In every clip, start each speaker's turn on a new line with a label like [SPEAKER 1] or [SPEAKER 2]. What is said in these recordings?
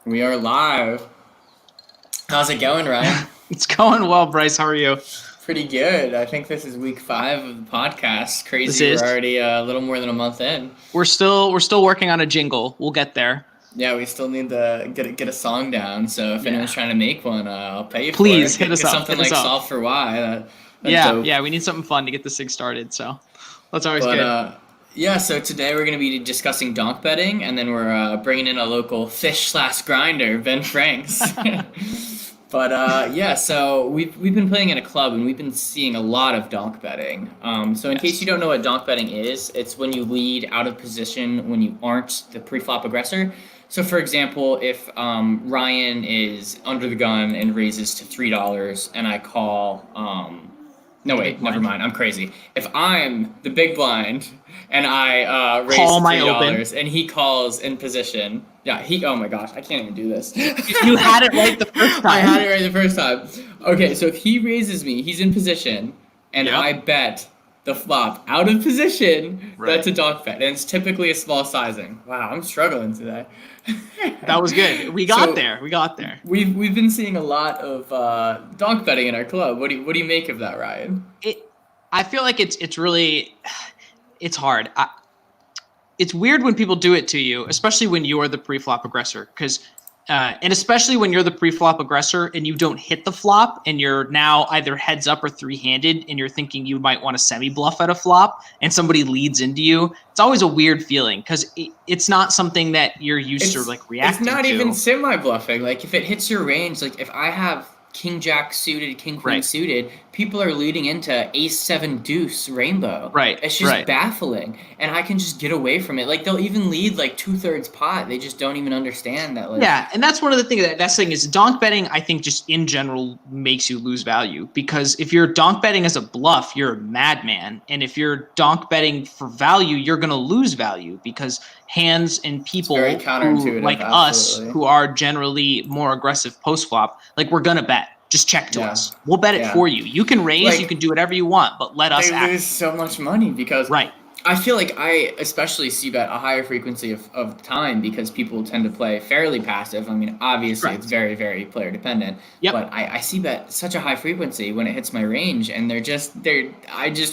[SPEAKER 1] We are live. How's it going, Ryan?
[SPEAKER 2] It's going well, Bryce. How are you?
[SPEAKER 1] Pretty good. I think this is week 5 of the podcast.
[SPEAKER 2] This
[SPEAKER 1] Crazy, we're
[SPEAKER 2] is.
[SPEAKER 1] already a little more than a month in.
[SPEAKER 2] We're still working on a jingle. We'll get there.
[SPEAKER 1] Yeah, we still need to get a song down. So if anyone's
[SPEAKER 2] Yeah.
[SPEAKER 1] trying to make one, I'll pay you for
[SPEAKER 2] Please
[SPEAKER 1] it.
[SPEAKER 2] hit us
[SPEAKER 1] Get
[SPEAKER 2] up.
[SPEAKER 1] something
[SPEAKER 2] Hit us
[SPEAKER 1] like
[SPEAKER 2] up.
[SPEAKER 1] Solve for Why. That's
[SPEAKER 2] Yeah,
[SPEAKER 1] dope.
[SPEAKER 2] yeah. We need something fun to get this thing started. So that's always
[SPEAKER 1] But
[SPEAKER 2] good.
[SPEAKER 1] yeah, so today we're going to be discussing donk betting, and then we're bringing in a local fish/grinder, Ben Franks. But yeah, so we've been playing in a club, and we've been seeing a lot of donk betting. So in case you don't know what donk betting is, it's when you lead out of position when you aren't the pre-flop aggressor. So for example, if Ryan is under the gun and raises to $3, and I call no, wait, never mind. I'm crazy. If I'm the big blind and I raise
[SPEAKER 2] Call my
[SPEAKER 1] $3 and he calls in position, yeah, oh my gosh, I can't even do this.
[SPEAKER 2] You had it right the first time.
[SPEAKER 1] I had it right the first time. Okay, so if he raises me, he's in position, and
[SPEAKER 2] Yep.
[SPEAKER 1] I bet the flop out of position,
[SPEAKER 2] Right.
[SPEAKER 1] that's a donk bet. And it's typically a small sizing. Wow, I'm struggling today.
[SPEAKER 2] That was good. We got
[SPEAKER 1] So,
[SPEAKER 2] there. We got there.
[SPEAKER 1] We've been seeing a lot of donk betting in our club. What do you make of that, Ryan?
[SPEAKER 2] I feel like it's really it's hard. It's weird when people do it to you, especially when you're the pre-flop aggressor, because and especially when you're the pre-flop aggressor and you don't hit the flop and you're now either heads up or three-handed and you're thinking you might want to semi-bluff at a flop and somebody leads into you. It's always a weird feeling because it's not something that you're used to like reacting to.
[SPEAKER 1] It's not even semi-bluffing. Like, if it hits your range, like if I have king jack suited, king queen
[SPEAKER 2] Right.
[SPEAKER 1] suited, people are leading into ace 7 deuce rainbow.
[SPEAKER 2] Right,
[SPEAKER 1] It's just
[SPEAKER 2] right.
[SPEAKER 1] baffling, and I can just get away from it. Like, they'll even lead like 2/3 pot. They just don't even understand that. Like,
[SPEAKER 2] Yeah, and that's one of the things that's the thing is donk betting, I think, just in general makes you lose value, because if you're donk betting as a bluff, you're a madman, and if you're donk betting for value, you're going to lose value because hands and people
[SPEAKER 1] very
[SPEAKER 2] who,
[SPEAKER 1] counterintuitive,
[SPEAKER 2] like
[SPEAKER 1] absolutely.
[SPEAKER 2] us, who are generally more aggressive post flop, like we're going to bet. Just check to
[SPEAKER 1] Yeah.
[SPEAKER 2] us. We'll bet it
[SPEAKER 1] Yeah.
[SPEAKER 2] for you. You can raise,
[SPEAKER 1] Like,
[SPEAKER 2] you can do whatever you want, but let us
[SPEAKER 1] they
[SPEAKER 2] act.
[SPEAKER 1] lose so much money because
[SPEAKER 2] Right.
[SPEAKER 1] I feel like I especially see bet a higher frequency of time because people tend to play fairly passive. I mean, obviously
[SPEAKER 2] Correct.
[SPEAKER 1] it's very, very player dependent.
[SPEAKER 2] Yep.
[SPEAKER 1] But I see bet such a high frequency when it hits my range, and I just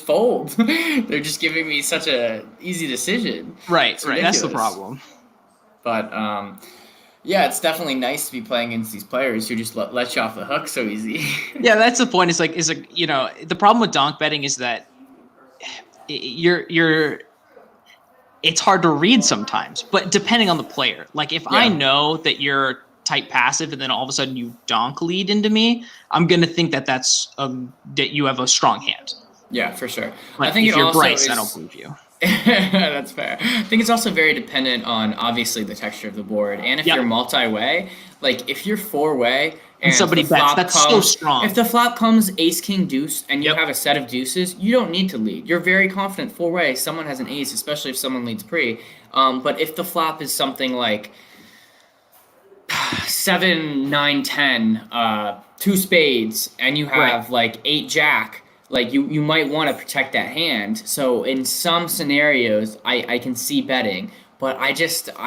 [SPEAKER 1] fold. They're just giving me such a easy decision.
[SPEAKER 2] Right,
[SPEAKER 1] It's
[SPEAKER 2] right. That's the
[SPEAKER 1] ridiculous.
[SPEAKER 2] problem.
[SPEAKER 1] But yeah, it's definitely nice to be playing against these players who just let you off the hook so easy.
[SPEAKER 2] Yeah, that's the point. Is like the problem with donk betting is that you're it's hard to read sometimes, but depending on the player. Like if I
[SPEAKER 1] Yeah.
[SPEAKER 2] know that you're type passive and then all of a sudden you donk lead into me, I'm gonna think that's that you have a strong hand.
[SPEAKER 1] Yeah, for sure.
[SPEAKER 2] Like
[SPEAKER 1] I think
[SPEAKER 2] if
[SPEAKER 1] it
[SPEAKER 2] you're
[SPEAKER 1] also
[SPEAKER 2] Bryce,
[SPEAKER 1] is,
[SPEAKER 2] I don't believe you.
[SPEAKER 1] That's fair. I think it's also very dependent on obviously the texture of the board, and if
[SPEAKER 2] Yep.
[SPEAKER 1] you're multi-way, like if you're 4-way and
[SPEAKER 2] somebody
[SPEAKER 1] the
[SPEAKER 2] bets,
[SPEAKER 1] flop
[SPEAKER 2] that's so
[SPEAKER 1] comes,
[SPEAKER 2] strong.
[SPEAKER 1] If the flop comes ace king deuce and you
[SPEAKER 2] Yep.
[SPEAKER 1] have a set of deuces, you don't need to lead. You're very confident 4-way. Someone has an ace, especially if someone leads pre. But if the flop is something like 7, 9, 10, 2 spades, and you have like 8 jack, like you might want to protect that hand. So in some scenarios, I can see betting, but I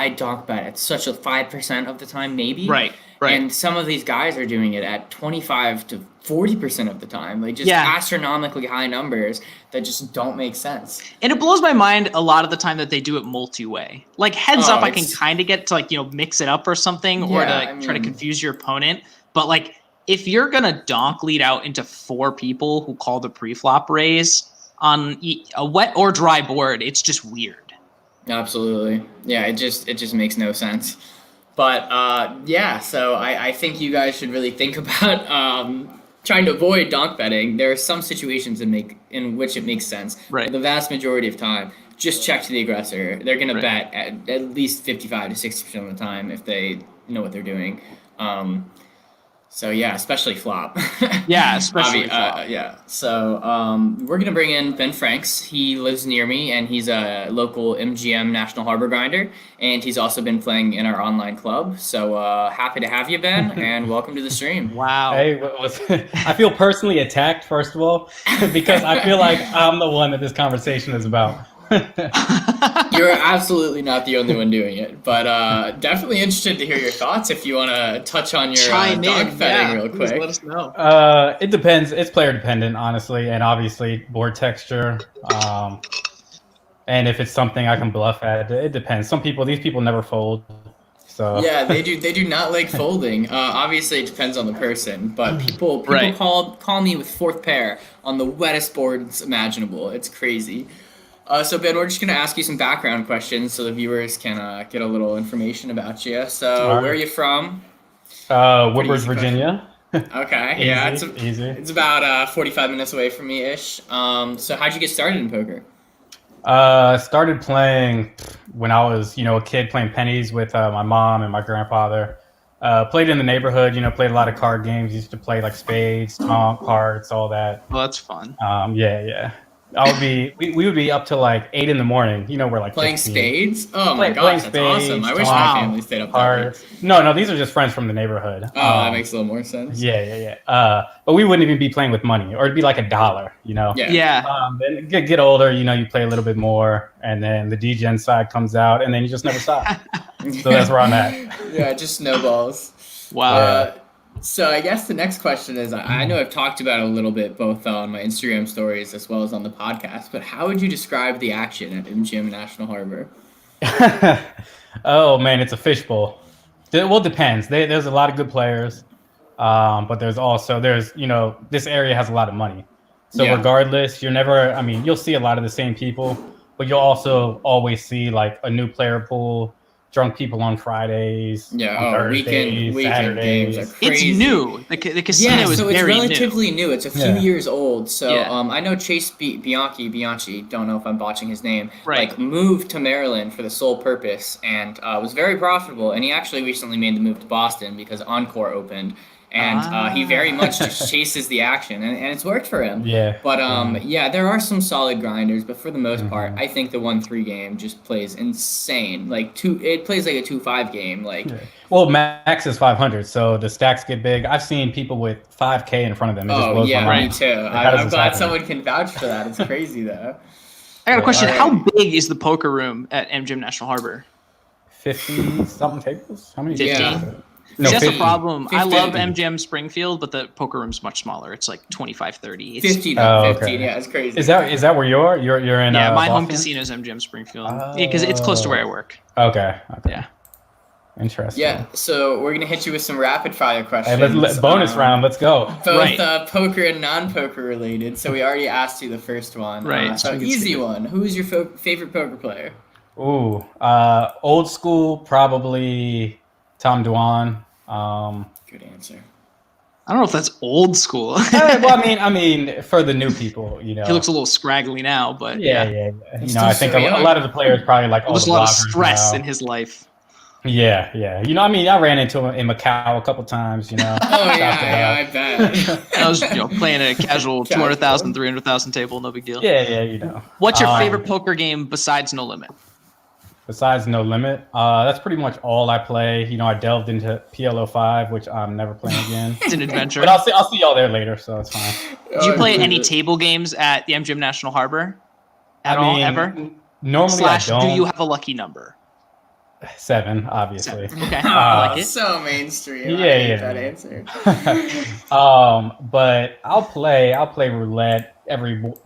[SPEAKER 1] donk bet at such a 5% of the time, maybe.
[SPEAKER 2] Right.
[SPEAKER 1] And some of these guys are doing it at 25 to 40% of the time, like just
[SPEAKER 2] Yeah.
[SPEAKER 1] astronomically high numbers that just don't make sense.
[SPEAKER 2] And it blows my mind a lot of the time that they do it multi-way. Like heads
[SPEAKER 1] Oh,
[SPEAKER 2] up, I can
[SPEAKER 1] it's-
[SPEAKER 2] kind of get to like, mix it up or something, or to
[SPEAKER 1] Yeah,
[SPEAKER 2] like,
[SPEAKER 1] I
[SPEAKER 2] try to
[SPEAKER 1] mean-
[SPEAKER 2] confuse your opponent. But like, if you're gonna donk lead out into 4 people who call the pre-flop raise on a wet or dry board, it's just weird.
[SPEAKER 1] Absolutely. Yeah, it just makes no sense. But yeah, so I think you guys should really think about trying to avoid donk betting. There are some situations in which it makes sense.
[SPEAKER 2] Right.
[SPEAKER 1] But the vast majority of time, just check to the aggressor. They're gonna
[SPEAKER 2] Right.
[SPEAKER 1] bet at least 55 to 60% of the time if they know what they're doing. So yeah, especially flop.
[SPEAKER 2] Yeah, especially flop.
[SPEAKER 1] Yeah. So we're gonna bring in Ben Franks. He lives near me, and he's a local MGM National Harbor grinder, and he's also been playing in our online club. So happy to have you, Ben, and welcome to the stream.
[SPEAKER 2] Wow.
[SPEAKER 3] Hey, I feel personally attacked, first of all, because I feel like I'm the one that this conversation is about.
[SPEAKER 1] You're absolutely not the only one doing it, but definitely interested to hear your thoughts if you want to touch on your dog betting real
[SPEAKER 2] please
[SPEAKER 1] quick.
[SPEAKER 2] let us know.
[SPEAKER 3] It depends. It's player dependent, honestly, and obviously board texture. And if it's something I can bluff at, it depends. These people never fold. So
[SPEAKER 1] Yeah, they do not like folding. Obviously, it depends on the person, but people
[SPEAKER 2] Right.
[SPEAKER 1] call me with fourth pair on the wettest boards imaginable. It's crazy. So Ben, we're just gonna ask you some background questions so the viewers can get a little information about you. So,
[SPEAKER 3] Alright.
[SPEAKER 1] where are you from?
[SPEAKER 3] Woodbridge,
[SPEAKER 1] easy
[SPEAKER 3] Virginia.
[SPEAKER 1] Okay, yeah,
[SPEAKER 3] Easy.
[SPEAKER 1] it's about 45 minutes away from me ish. So, how'd you get started in poker?
[SPEAKER 3] Started playing when I was, a kid playing pennies with my mom and my grandfather. Played in the neighborhood, played a lot of card games. Used to play like spades, Donk, cards, all that.
[SPEAKER 2] Well, that's fun.
[SPEAKER 3] Yeah. We would be up to like 8 in the morning. We're like
[SPEAKER 1] Playing
[SPEAKER 3] 15.
[SPEAKER 1] spades? Oh my
[SPEAKER 3] Playing
[SPEAKER 1] gosh, that's
[SPEAKER 3] spades,
[SPEAKER 1] awesome. I wish
[SPEAKER 2] Wow.
[SPEAKER 1] my family stayed up that late.
[SPEAKER 3] Cards. No, these are just friends from the neighborhood.
[SPEAKER 1] Oh, that makes a little more sense.
[SPEAKER 3] Yeah. But we wouldn't even be playing with money, or it'd be like $1,
[SPEAKER 1] Yeah.
[SPEAKER 2] Yeah.
[SPEAKER 3] Then get older, you play a little bit more, and then the DGen side comes out, and then you just never stop. So that's where I'm at.
[SPEAKER 1] Yeah, it just snowballs.
[SPEAKER 2] Wow.
[SPEAKER 1] So I guess the next question is, I know I've talked about it a little bit, both on my Instagram stories as well as on the podcast, but how would you describe the action at MGM National Harbor?
[SPEAKER 3] Oh man, it's a fishbowl. Well, it depends. There's a lot of good players, but there's this area has a lot of money. So
[SPEAKER 1] Yeah.
[SPEAKER 3] regardless, you'll see a lot of the same people, but you'll also always see like a new player pool, drunk people on Fridays,
[SPEAKER 1] Yeah,
[SPEAKER 3] on Thursdays,
[SPEAKER 1] weekend
[SPEAKER 3] Saturdays.
[SPEAKER 1] games are crazy.
[SPEAKER 2] It's new. The casino
[SPEAKER 1] Yeah,
[SPEAKER 2] is
[SPEAKER 1] so it's
[SPEAKER 2] very new.
[SPEAKER 1] relatively new. It's a few
[SPEAKER 3] Yeah.
[SPEAKER 1] years old. So
[SPEAKER 2] Yeah.
[SPEAKER 1] I know Chase Bianchi, don't know if I'm botching his name,
[SPEAKER 2] Right.
[SPEAKER 1] like moved to Maryland for the sole purpose and was very profitable. And he actually recently made the move to Boston because Encore opened. And he very much just chases the action, and it's worked for him.
[SPEAKER 3] Yeah.
[SPEAKER 1] But yeah, there are some solid grinders, but for the most part, I think the 1-3 game just plays insane. It plays like a 2-5 game.
[SPEAKER 3] Well, max is 500, so the stacks get big. I've seen people with 5K in front of them. It just
[SPEAKER 1] Oh
[SPEAKER 3] blows
[SPEAKER 1] yeah,
[SPEAKER 3] my
[SPEAKER 1] me
[SPEAKER 3] mind.
[SPEAKER 1] too.
[SPEAKER 3] how does
[SPEAKER 1] I'm
[SPEAKER 3] this
[SPEAKER 1] glad
[SPEAKER 3] happen?
[SPEAKER 1] someone can vouch for that. It's crazy though.
[SPEAKER 2] I got a question.
[SPEAKER 1] Alright.
[SPEAKER 2] How big is the poker room at MGM National Harbor?
[SPEAKER 3] 50 something tables. How many?
[SPEAKER 2] 15?
[SPEAKER 1] Yeah.
[SPEAKER 3] No,
[SPEAKER 2] That's the
[SPEAKER 3] 50.
[SPEAKER 2] problem. I
[SPEAKER 1] 50.
[SPEAKER 2] love MGM Springfield, but the poker room's much smaller. It's like 25, 30. It's,
[SPEAKER 1] 15,
[SPEAKER 3] Oh,
[SPEAKER 1] 15.
[SPEAKER 3] okay.
[SPEAKER 1] Yeah, it's crazy.
[SPEAKER 3] Is that where you're in?
[SPEAKER 2] yeah, my home
[SPEAKER 3] Boston?
[SPEAKER 2] casino is MGM Springfield. Because it's close to where I work.
[SPEAKER 3] Okay.
[SPEAKER 2] Yeah.
[SPEAKER 3] Interesting.
[SPEAKER 1] Yeah, so we're gonna hit you with some rapid fire
[SPEAKER 3] Hey,
[SPEAKER 1] questions.
[SPEAKER 3] bonus round. Let's go.
[SPEAKER 1] Both
[SPEAKER 2] Right.
[SPEAKER 1] poker and non-poker related. So we already asked you the first one.
[SPEAKER 2] Right.
[SPEAKER 1] So
[SPEAKER 2] We can
[SPEAKER 1] easy
[SPEAKER 2] see.
[SPEAKER 1] one. Who's your favorite poker player?
[SPEAKER 3] Ooh. Old school, probably Tom Dwan.
[SPEAKER 1] Good answer.
[SPEAKER 2] I don't know if that's old school.
[SPEAKER 3] Well, I mean, for the new people,
[SPEAKER 2] He looks a little scraggly now, but
[SPEAKER 3] Yeah.
[SPEAKER 1] He's
[SPEAKER 3] I
[SPEAKER 1] still
[SPEAKER 3] think
[SPEAKER 1] so
[SPEAKER 3] a
[SPEAKER 1] young.
[SPEAKER 3] lot of the players probably like all
[SPEAKER 2] There's
[SPEAKER 3] the
[SPEAKER 2] a lot of
[SPEAKER 3] bloggers
[SPEAKER 2] stress
[SPEAKER 3] now.
[SPEAKER 2] in his life.
[SPEAKER 3] Yeah. I ran into him in Macau a couple times.
[SPEAKER 1] Oh yeah, I bet.
[SPEAKER 2] I was playing a casual
[SPEAKER 1] Casual.
[SPEAKER 2] 200,000, 300,000 table, no big deal.
[SPEAKER 3] Yeah.
[SPEAKER 2] What's your favorite poker game besides No Limit?
[SPEAKER 3] Besides No Limit, that's pretty much all I play. I delved into PLO5, which I'm never playing again.
[SPEAKER 2] It's an adventure.
[SPEAKER 3] But I'll see y'all there later, so it's fine.
[SPEAKER 2] Did you play any table games at the MGM National Harbor? At all, ever?
[SPEAKER 3] Normally
[SPEAKER 2] /
[SPEAKER 3] I don't.
[SPEAKER 2] do you have a lucky number?
[SPEAKER 3] 7, obviously.
[SPEAKER 2] Okay, I like it.
[SPEAKER 1] So mainstream.
[SPEAKER 3] Yeah,
[SPEAKER 1] I hate
[SPEAKER 3] yeah.
[SPEAKER 1] that answer.
[SPEAKER 3] But I'll play roulette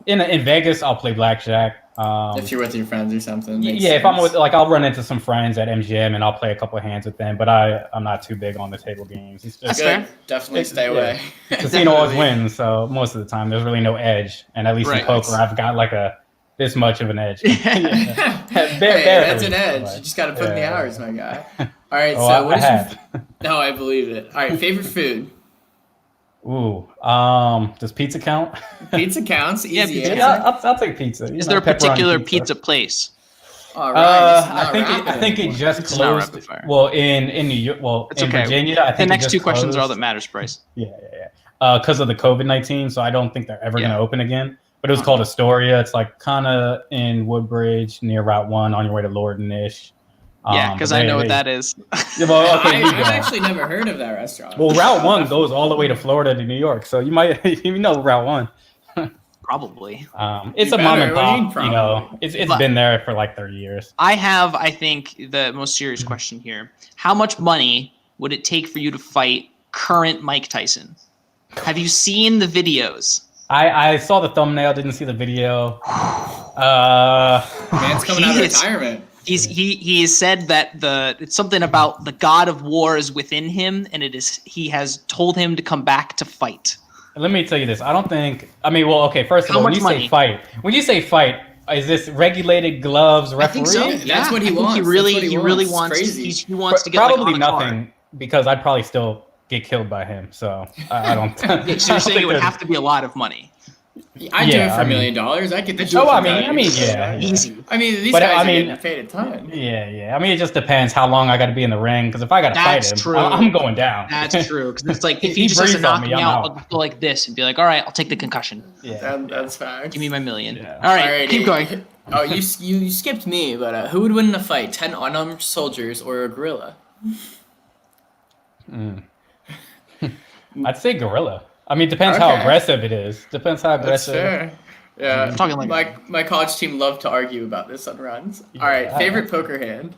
[SPEAKER 3] in Vegas. I'll play blackjack.
[SPEAKER 1] If you're with your friends or something. makes
[SPEAKER 3] If I'm
[SPEAKER 1] sense.
[SPEAKER 3] with I'll run into some friends at MGM and I'll play a couple of hands with them. But I'm not too big on the table games. It's
[SPEAKER 2] That's
[SPEAKER 3] just
[SPEAKER 2] fair.
[SPEAKER 1] Good. Definitely stay away.
[SPEAKER 3] casino always wins, so most of the time there's really no edge. And at least
[SPEAKER 2] Right.
[SPEAKER 3] in poker, I've got like this much of an edge.
[SPEAKER 1] Hey,
[SPEAKER 3] Barely,
[SPEAKER 1] that's an edge.
[SPEAKER 3] but-
[SPEAKER 1] You just got to put in the
[SPEAKER 3] Yeah.
[SPEAKER 1] hours, my guy. All right,
[SPEAKER 3] Oh,
[SPEAKER 1] so what
[SPEAKER 3] I
[SPEAKER 1] is your...
[SPEAKER 3] have.
[SPEAKER 1] No, I believe it. All right, favorite food?
[SPEAKER 3] Ooh, does pizza count?
[SPEAKER 1] Pizza counts.
[SPEAKER 2] Yeah,
[SPEAKER 1] Easy
[SPEAKER 2] pizza
[SPEAKER 1] answer.
[SPEAKER 3] I'll take pizza.
[SPEAKER 2] Is there a particular pizza place?
[SPEAKER 1] All right. this is
[SPEAKER 3] I
[SPEAKER 1] not
[SPEAKER 3] think
[SPEAKER 1] rapid
[SPEAKER 3] I think it
[SPEAKER 1] anymore.
[SPEAKER 3] just
[SPEAKER 2] It's not
[SPEAKER 3] closed.
[SPEAKER 2] rapid fire.
[SPEAKER 3] Well, in New York,
[SPEAKER 2] It's
[SPEAKER 3] in
[SPEAKER 2] okay.
[SPEAKER 3] Virginia, I
[SPEAKER 2] The
[SPEAKER 3] think it
[SPEAKER 2] next
[SPEAKER 3] just
[SPEAKER 2] two questions are all
[SPEAKER 3] closed.
[SPEAKER 2] that matters, Bryce.
[SPEAKER 3] Yeah. Because of the COVID-19, so I don't think they're ever
[SPEAKER 2] Yeah.
[SPEAKER 3] going to open again. But it was called Astoria. It's like kind of in Woodbridge near Route 1 on your way to Lordenish.
[SPEAKER 2] Yeah, because I know what that is.
[SPEAKER 3] Yeah, well, okay, you
[SPEAKER 1] I've
[SPEAKER 3] don't.
[SPEAKER 1] actually never heard of that restaurant.
[SPEAKER 3] Well, Route 1 goes all the way to Florida to New York, so you might even know Route 1.
[SPEAKER 2] Probably.
[SPEAKER 3] It's
[SPEAKER 1] You
[SPEAKER 3] a mom
[SPEAKER 1] better.
[SPEAKER 3] and
[SPEAKER 1] What do you mean,
[SPEAKER 3] pop. You know, it's
[SPEAKER 2] But-
[SPEAKER 3] been there for like 30 years.
[SPEAKER 2] I have, I think, the most serious question here. How much money would it take for you to fight current Mike Tyson? Have you seen the videos?
[SPEAKER 3] I saw the thumbnail, didn't see the video.
[SPEAKER 1] Man's coming out of
[SPEAKER 2] He is-
[SPEAKER 1] retirement.
[SPEAKER 2] He has said that it's something about the god of war is within him, and he has told him to come back to fight.
[SPEAKER 3] Let me tell you this. I don't think. I mean, well, okay. First of
[SPEAKER 2] How
[SPEAKER 3] all,
[SPEAKER 2] much money?
[SPEAKER 3] when you say fight, is this regulated gloves,
[SPEAKER 2] I think
[SPEAKER 3] referee?
[SPEAKER 2] so.
[SPEAKER 1] That's what he
[SPEAKER 2] I think
[SPEAKER 1] wants.
[SPEAKER 2] He really,
[SPEAKER 1] That's what
[SPEAKER 2] he
[SPEAKER 1] he
[SPEAKER 2] really
[SPEAKER 1] wants.
[SPEAKER 2] wants.
[SPEAKER 1] Crazy.
[SPEAKER 2] He wants to get like,
[SPEAKER 3] Probably
[SPEAKER 2] on a car.
[SPEAKER 3] nothing, because I'd probably still get killed by him. So I don't.
[SPEAKER 2] So you're saying it would have to be a lot of money.
[SPEAKER 1] I'd do it
[SPEAKER 3] Yeah,
[SPEAKER 1] for
[SPEAKER 3] I
[SPEAKER 1] $1
[SPEAKER 3] mean-
[SPEAKER 1] million. I get the
[SPEAKER 3] Oh,
[SPEAKER 1] job.
[SPEAKER 3] yeah.
[SPEAKER 2] Easy.
[SPEAKER 1] I mean, these
[SPEAKER 3] But,
[SPEAKER 1] guys
[SPEAKER 3] I
[SPEAKER 1] are
[SPEAKER 3] mean-
[SPEAKER 1] getting paid a ton.
[SPEAKER 3] Yeah. I mean, it just depends how long I got to be in the ring. Because if I got to fight
[SPEAKER 2] That's
[SPEAKER 3] him,
[SPEAKER 2] true.
[SPEAKER 3] I'm going down.
[SPEAKER 2] That's true. Because it's like if
[SPEAKER 3] He
[SPEAKER 2] he just has to
[SPEAKER 3] breathes on
[SPEAKER 2] knock
[SPEAKER 3] me,
[SPEAKER 2] me
[SPEAKER 3] I'm
[SPEAKER 2] out,
[SPEAKER 3] out.
[SPEAKER 2] I'll go like this and be like, all right, I'll take the concussion.
[SPEAKER 3] Yeah.
[SPEAKER 1] That's facts.
[SPEAKER 2] Give me my million.
[SPEAKER 3] Yeah.
[SPEAKER 2] All right,
[SPEAKER 1] Alrighty.
[SPEAKER 2] keep going.
[SPEAKER 1] Oh, you skipped me, but who would win in a fight? 10 unarmed soldiers or a gorilla?
[SPEAKER 3] I'd say gorilla. I mean, depends how
[SPEAKER 1] Okay.
[SPEAKER 3] aggressive it is. Depends how
[SPEAKER 1] That's
[SPEAKER 3] aggressive.
[SPEAKER 1] fair. Yeah,
[SPEAKER 2] I'm talking like-
[SPEAKER 1] my college team loved to argue about this on runs.
[SPEAKER 3] Yeah.
[SPEAKER 1] All right, favorite poker hand.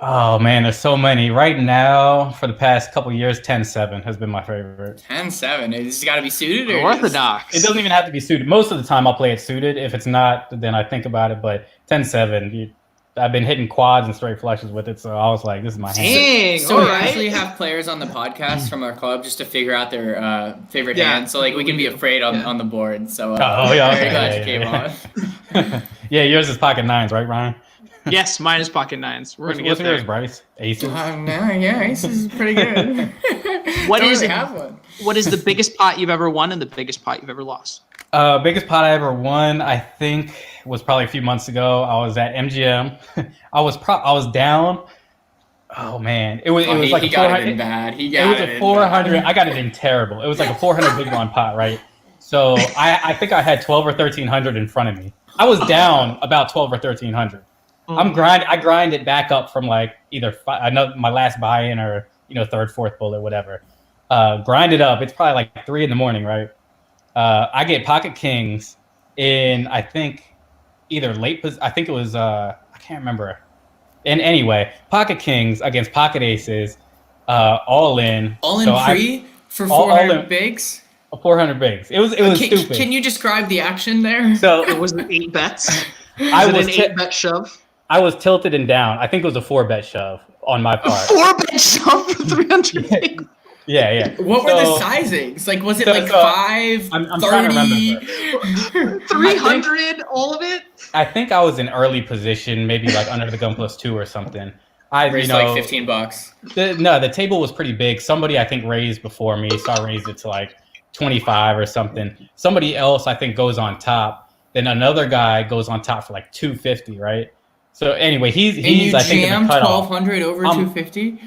[SPEAKER 3] Oh man, there's so many. Right now, for the past couple years, 10-7 has been my favorite.
[SPEAKER 1] 10-7. It's got to be suited or
[SPEAKER 2] Orthodox.
[SPEAKER 3] It doesn't even have to be suited. Most of the time, I'll play it suited. If it's not, then I think about it. But 10-7, I've been hitting quads and straight flushes with it, so I was like, this is my hand.
[SPEAKER 2] Dang.
[SPEAKER 1] So
[SPEAKER 2] all
[SPEAKER 1] we
[SPEAKER 2] right.
[SPEAKER 1] actually have players on the podcast from our club just to figure out their favorite
[SPEAKER 2] Yeah.
[SPEAKER 1] hand. So like we can be afraid on the board. So
[SPEAKER 3] Oh, yeah,
[SPEAKER 1] very
[SPEAKER 3] okay,
[SPEAKER 1] glad
[SPEAKER 3] yeah,
[SPEAKER 1] you came
[SPEAKER 3] yeah.
[SPEAKER 1] on.
[SPEAKER 3] Yeah, yours is pocket nines, right, Ryan?
[SPEAKER 2] Yes, mine is pocket nines. We're gonna
[SPEAKER 3] What's
[SPEAKER 2] get
[SPEAKER 3] yours,
[SPEAKER 2] there.
[SPEAKER 3] Bryce? Aces.
[SPEAKER 1] No, yeah, Ace is pretty good.
[SPEAKER 2] What
[SPEAKER 1] Don't
[SPEAKER 2] is
[SPEAKER 1] really
[SPEAKER 2] it?
[SPEAKER 1] have one?
[SPEAKER 2] What is the biggest pot you've ever won and the biggest pot you've ever lost?
[SPEAKER 3] Biggest pot I ever won, I think, was probably a few months ago. I was at MGM. I was down. Oh man, it was like
[SPEAKER 1] he
[SPEAKER 3] a
[SPEAKER 1] got it
[SPEAKER 3] 400.
[SPEAKER 1] in bad. He
[SPEAKER 3] It
[SPEAKER 1] got
[SPEAKER 3] was
[SPEAKER 1] it
[SPEAKER 3] a
[SPEAKER 1] in
[SPEAKER 3] 400.
[SPEAKER 1] bad.
[SPEAKER 3] I got it in terrible. It was like a 400 big blind pot, right? So I think I had 12 or 1300 in front of me. I was down about 12 or 1300. I grind it back up from like either I know my last buy-in or third, fourth bullet, whatever. Grind it up. It's probably like 3 a.m, right? I get pocket kings in I think either I think it was I can't remember. And anyway, pocket kings against pocket aces, all in.
[SPEAKER 1] All in
[SPEAKER 3] So
[SPEAKER 1] free for
[SPEAKER 3] all
[SPEAKER 1] 400
[SPEAKER 3] in-
[SPEAKER 1] bigs.
[SPEAKER 3] 400 bigs. It was stupid.
[SPEAKER 1] Can you describe the action there?
[SPEAKER 3] So
[SPEAKER 2] It was an 8 bets.
[SPEAKER 3] I
[SPEAKER 2] Was
[SPEAKER 3] was
[SPEAKER 2] it an 8-bet shove?
[SPEAKER 3] I was tilted and down. I think it was a 4-bet shove on my part.
[SPEAKER 2] 4-bet shove for 300.
[SPEAKER 3] Yeah.
[SPEAKER 1] What were the
[SPEAKER 3] So-
[SPEAKER 1] sizings? Like, was it
[SPEAKER 3] so-
[SPEAKER 1] like
[SPEAKER 3] so
[SPEAKER 1] 5,
[SPEAKER 3] I'm trying to
[SPEAKER 1] 30?
[SPEAKER 2] 300, all of it?
[SPEAKER 3] I think I was in early position, maybe like under the gun +2 or something.
[SPEAKER 1] Raised like $15.
[SPEAKER 3] The table was pretty big. Somebody I think raised before me, so I raised it to like 25 or something. Somebody else I think goes on top. Then another guy goes on top for like 250, right? So anyway, he's
[SPEAKER 1] And you
[SPEAKER 3] I think in
[SPEAKER 1] jammed
[SPEAKER 3] the cutoff.
[SPEAKER 1] 1200 over 250?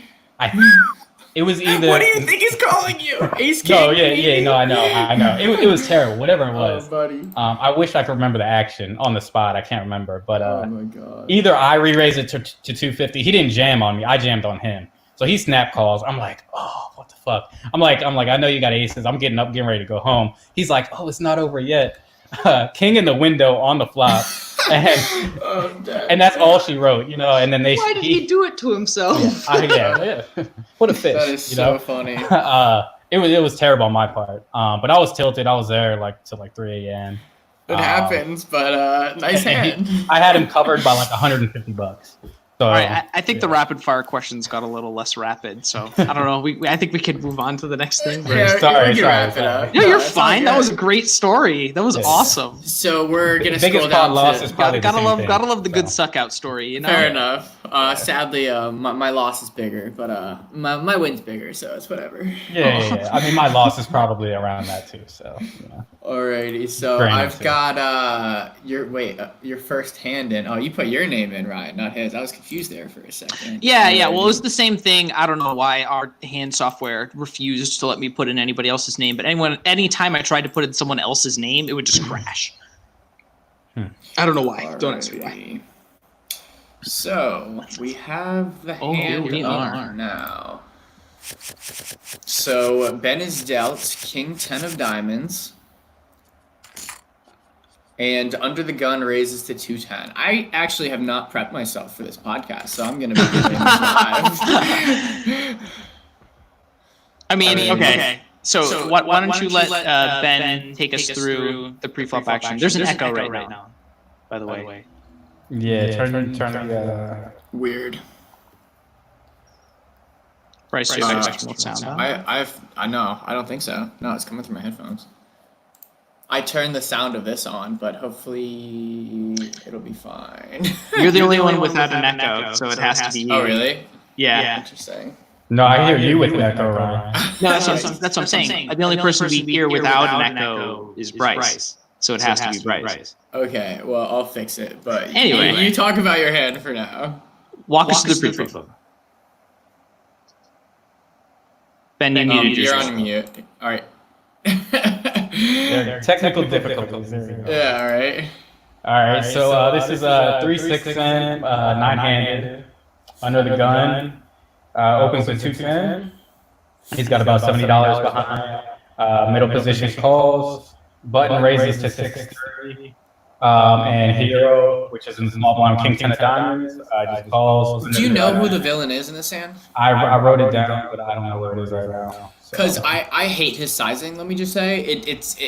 [SPEAKER 3] It was either.
[SPEAKER 1] What do you think he's calling you? Ace king?
[SPEAKER 3] No, yeah, no, I know. It was terrible. Whatever it was.
[SPEAKER 1] Oh, buddy.
[SPEAKER 3] I wish I could remember the action on the spot. I can't remember, but
[SPEAKER 1] Oh my god.
[SPEAKER 3] either I re-raised it to 250. He didn't jam on me. I jammed on him. So he snap calls. I'm like, oh, what the fuck? I'm like, I know you got aces. I'm getting up, getting ready to go home. He's like, oh, it's not over yet. King in the window on the flop, and
[SPEAKER 1] Oh, damn.
[SPEAKER 3] and that's all she wrote, And then
[SPEAKER 2] Why did he do it to himself?
[SPEAKER 3] yeah. What a fish,
[SPEAKER 1] That is so funny.
[SPEAKER 3] It was terrible on my part. But I was tilted. I was there like till like 3 a.m.
[SPEAKER 1] It happens, but nice hand.
[SPEAKER 3] I had him covered by like $150. So
[SPEAKER 2] All right, I think the rapid fire questions got a little less rapid, so I don't know. I think we could move on to the next thing.
[SPEAKER 1] Yeah,
[SPEAKER 3] Sorry,
[SPEAKER 1] we can
[SPEAKER 3] sorry,
[SPEAKER 1] wrap it
[SPEAKER 3] sorry.
[SPEAKER 1] up.
[SPEAKER 2] No, you're
[SPEAKER 1] it's all
[SPEAKER 2] fine. That
[SPEAKER 1] good.
[SPEAKER 2] was a great story. That was
[SPEAKER 3] Yeah.
[SPEAKER 2] awesome.
[SPEAKER 1] So we're gonna
[SPEAKER 3] The biggest
[SPEAKER 1] scroll down
[SPEAKER 3] pot loss
[SPEAKER 1] to.
[SPEAKER 3] is probably the same thing,
[SPEAKER 2] Gotta love the good
[SPEAKER 3] so.
[SPEAKER 2] suck out story. You know.
[SPEAKER 1] Fair enough. Sadly, my loss is bigger, but my win's bigger, so it's whatever.
[SPEAKER 3] Yeah. I mean, my loss is probably around that too. So
[SPEAKER 1] Alrighty, so
[SPEAKER 3] Very
[SPEAKER 1] I've
[SPEAKER 3] nice,
[SPEAKER 1] got your first hand in. Oh, you put your name in, Ryan, not his. I was confused there for a second.
[SPEAKER 2] Yeah. Well, it was the same thing. I don't know why our hand software refused to let me put in anybody else's name, but anytime I tried to put in someone else's name, it would just crash. I don't know why. Don't ask me why.
[SPEAKER 1] Alrighty. So we have the
[SPEAKER 2] Oh,
[SPEAKER 1] hand
[SPEAKER 2] here we
[SPEAKER 1] up
[SPEAKER 2] are.
[SPEAKER 1] now. So Ben is dealt King 10 of diamonds. And under the gun raises to 210. I actually have not prepped myself for this podcast, so I'm going to be doing this live.
[SPEAKER 2] I mean, okay. So why don't you let Ben take us through the preflop action? There's an echo right now, by the way.
[SPEAKER 3] Yeah, turn the
[SPEAKER 1] Weird.
[SPEAKER 2] Bryce, your section will sound out.
[SPEAKER 1] I know. I don't think so. No, it's coming through my headphones. I turned the sound of this on, but hopefully it'll be fine.
[SPEAKER 2] You're the only one without an echo, so it has to be you.
[SPEAKER 1] Oh, really?
[SPEAKER 2] Yeah.
[SPEAKER 1] Interesting.
[SPEAKER 3] No, I hear you with an echo, Ryan.
[SPEAKER 2] No, that's what I'm saying. The only person we hear without an echo is Bryce, so it has to be Bryce.
[SPEAKER 1] Okay, well, I'll fix it, but
[SPEAKER 2] anyway,
[SPEAKER 1] you talk about your hand for now.
[SPEAKER 2] Walk us through the preflop. Ben, you muted yourself.
[SPEAKER 1] You're on mute. All right.
[SPEAKER 3] Technical difficulties.
[SPEAKER 1] Yeah, all right.
[SPEAKER 3] All right, so this is a 3-6 in, 9-handed, under the gun, opens with 210. He's got about $70 behind. Middle position calls, button raises to 630. And hero, which is in the small blind, king 10 of diamonds, just calls.
[SPEAKER 1] Do you know who the villain is in this hand?
[SPEAKER 3] I wrote it down, but I don't know where it is right now.
[SPEAKER 1] Because I hate his sizing. Let me just say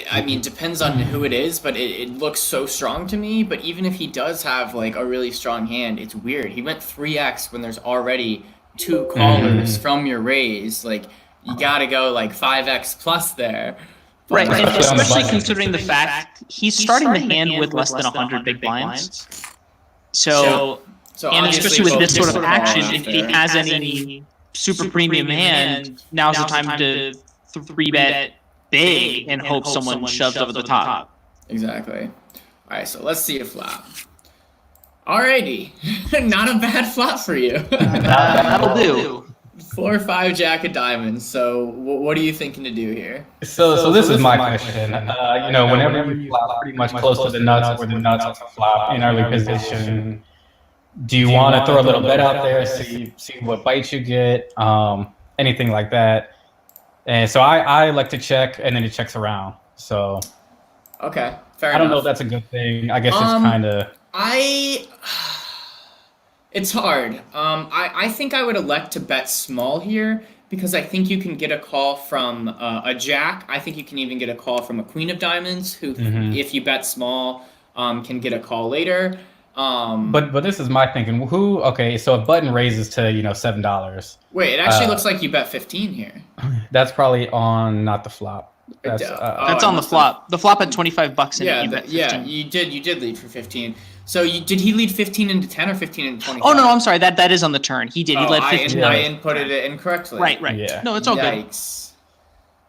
[SPEAKER 1] I mean, depends on who it is, but it looks so strong to me. But even if he does have like a really strong hand, it's weird. He went 3x when there's already 2 callers from your raise. Like you gotta go like 5x plus there.
[SPEAKER 2] Right, and especially considering the fact he's starting the hand with less than 100 big blinds. So and especially with this sort of action, if he has any super premium hand, now's the time to 3-bet big and hope someone shoves over the top.
[SPEAKER 1] Exactly. All right, so let's see a flop. Alrighty, not a bad flop for you.
[SPEAKER 2] That'll do.
[SPEAKER 1] 4 or 5 jack of diamonds. So what are you thinking to do here?
[SPEAKER 3] So this is my question. Whenever you flop pretty much close to the nuts or the nuts flop in early position, do you want to throw a little bet out there, see what bites you get, anything like that? And so I like to check, and then it checks around. So
[SPEAKER 1] okay, fair enough.
[SPEAKER 3] I don't know if that's a good thing. I guess it's kind of.
[SPEAKER 1] It's hard. I think I would elect to bet small here because I think you can get a call from a jack. I think you can even get a call from a queen of diamonds who, if you bet small, can get a call later.
[SPEAKER 3] But this is my thinking. Okay, so if button raises to $7.
[SPEAKER 1] Wait, it actually looks like you bet 15 here.
[SPEAKER 3] That's probably on not the flop.
[SPEAKER 2] That's on the flop. The flop had $25 in it. You bet 15.
[SPEAKER 1] Yeah, you did lead for 15. So did he lead 15 into 10 or 15 into 25?
[SPEAKER 2] Oh no, I'm sorry. That is on the turn. He did. He led 15.
[SPEAKER 1] I inputted it incorrectly.
[SPEAKER 2] Right.
[SPEAKER 3] Yeah.
[SPEAKER 2] No, it's all
[SPEAKER 1] Yikes.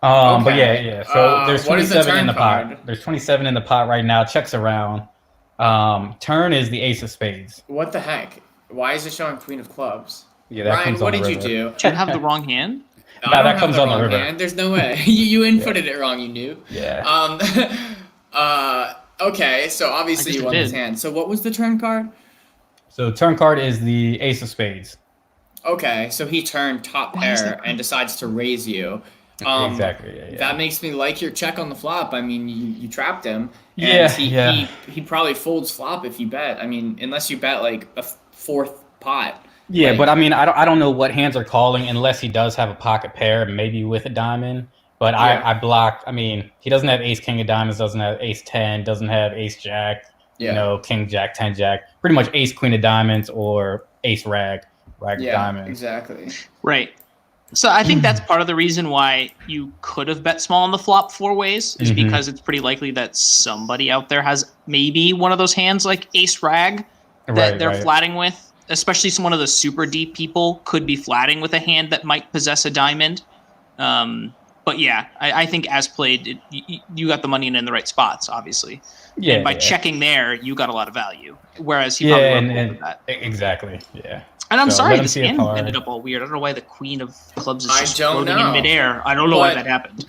[SPEAKER 2] good.
[SPEAKER 1] Okay.
[SPEAKER 3] But yeah. So there's 27 in the
[SPEAKER 1] card?
[SPEAKER 3] pot. There's 27 in the pot right now. Checks around. Turn is the ace of spades.
[SPEAKER 1] What the heck? Why is it showing queen of clubs?
[SPEAKER 3] Yeah, that
[SPEAKER 1] Ryan,
[SPEAKER 3] comes on
[SPEAKER 1] what
[SPEAKER 3] the
[SPEAKER 1] did you
[SPEAKER 3] river.
[SPEAKER 1] do?
[SPEAKER 2] Did you have the wrong hand?
[SPEAKER 1] No,
[SPEAKER 3] No, that comes on the river.
[SPEAKER 1] Hand. There's no way. you inputted it wrong. You knew.
[SPEAKER 3] Yeah.
[SPEAKER 1] Okay, so obviously you won this hand. So what was the turn card?
[SPEAKER 3] So turn card is the ace of spades.
[SPEAKER 1] Okay, so he turned top pair and decides to raise you.
[SPEAKER 3] Exactly. Yeah.
[SPEAKER 1] That makes me like your check on the flop. I mean, you trapped him.
[SPEAKER 3] And
[SPEAKER 1] He probably folds flop if you bet. I mean, unless you bet like a 4th pot.
[SPEAKER 3] Yeah,
[SPEAKER 1] like,
[SPEAKER 3] but I mean, I don't know what hands are calling unless he does have a pocket pair, maybe with a diamond. But
[SPEAKER 1] yeah.
[SPEAKER 3] I blocked. I mean, he doesn't have ace king of diamonds, doesn't have ace 10, doesn't have ace jack.
[SPEAKER 1] Yeah.
[SPEAKER 3] King jack, 10 jack. Pretty much ace queen of diamonds or ace rag of diamonds.
[SPEAKER 1] Exactly.
[SPEAKER 2] Right. So I think that's part of the reason why you could have bet small on the flop 4 ways is because it's pretty likely that somebody out there has maybe one of those hands like ace rag that they're flatting with. Especially one of the super deep people could be flatting with a hand that might possess a diamond. But yeah, I think as played, you got the money in the right spots, obviously.
[SPEAKER 3] Yeah.
[SPEAKER 2] And by checking there, you got a lot of value. Whereas he probably wouldn't with that.
[SPEAKER 3] Exactly. Yeah.
[SPEAKER 2] And I'm sorry, this hand ended up all weird. I don't know why the queen of clubs is just floating in midair. I don't know why that happened.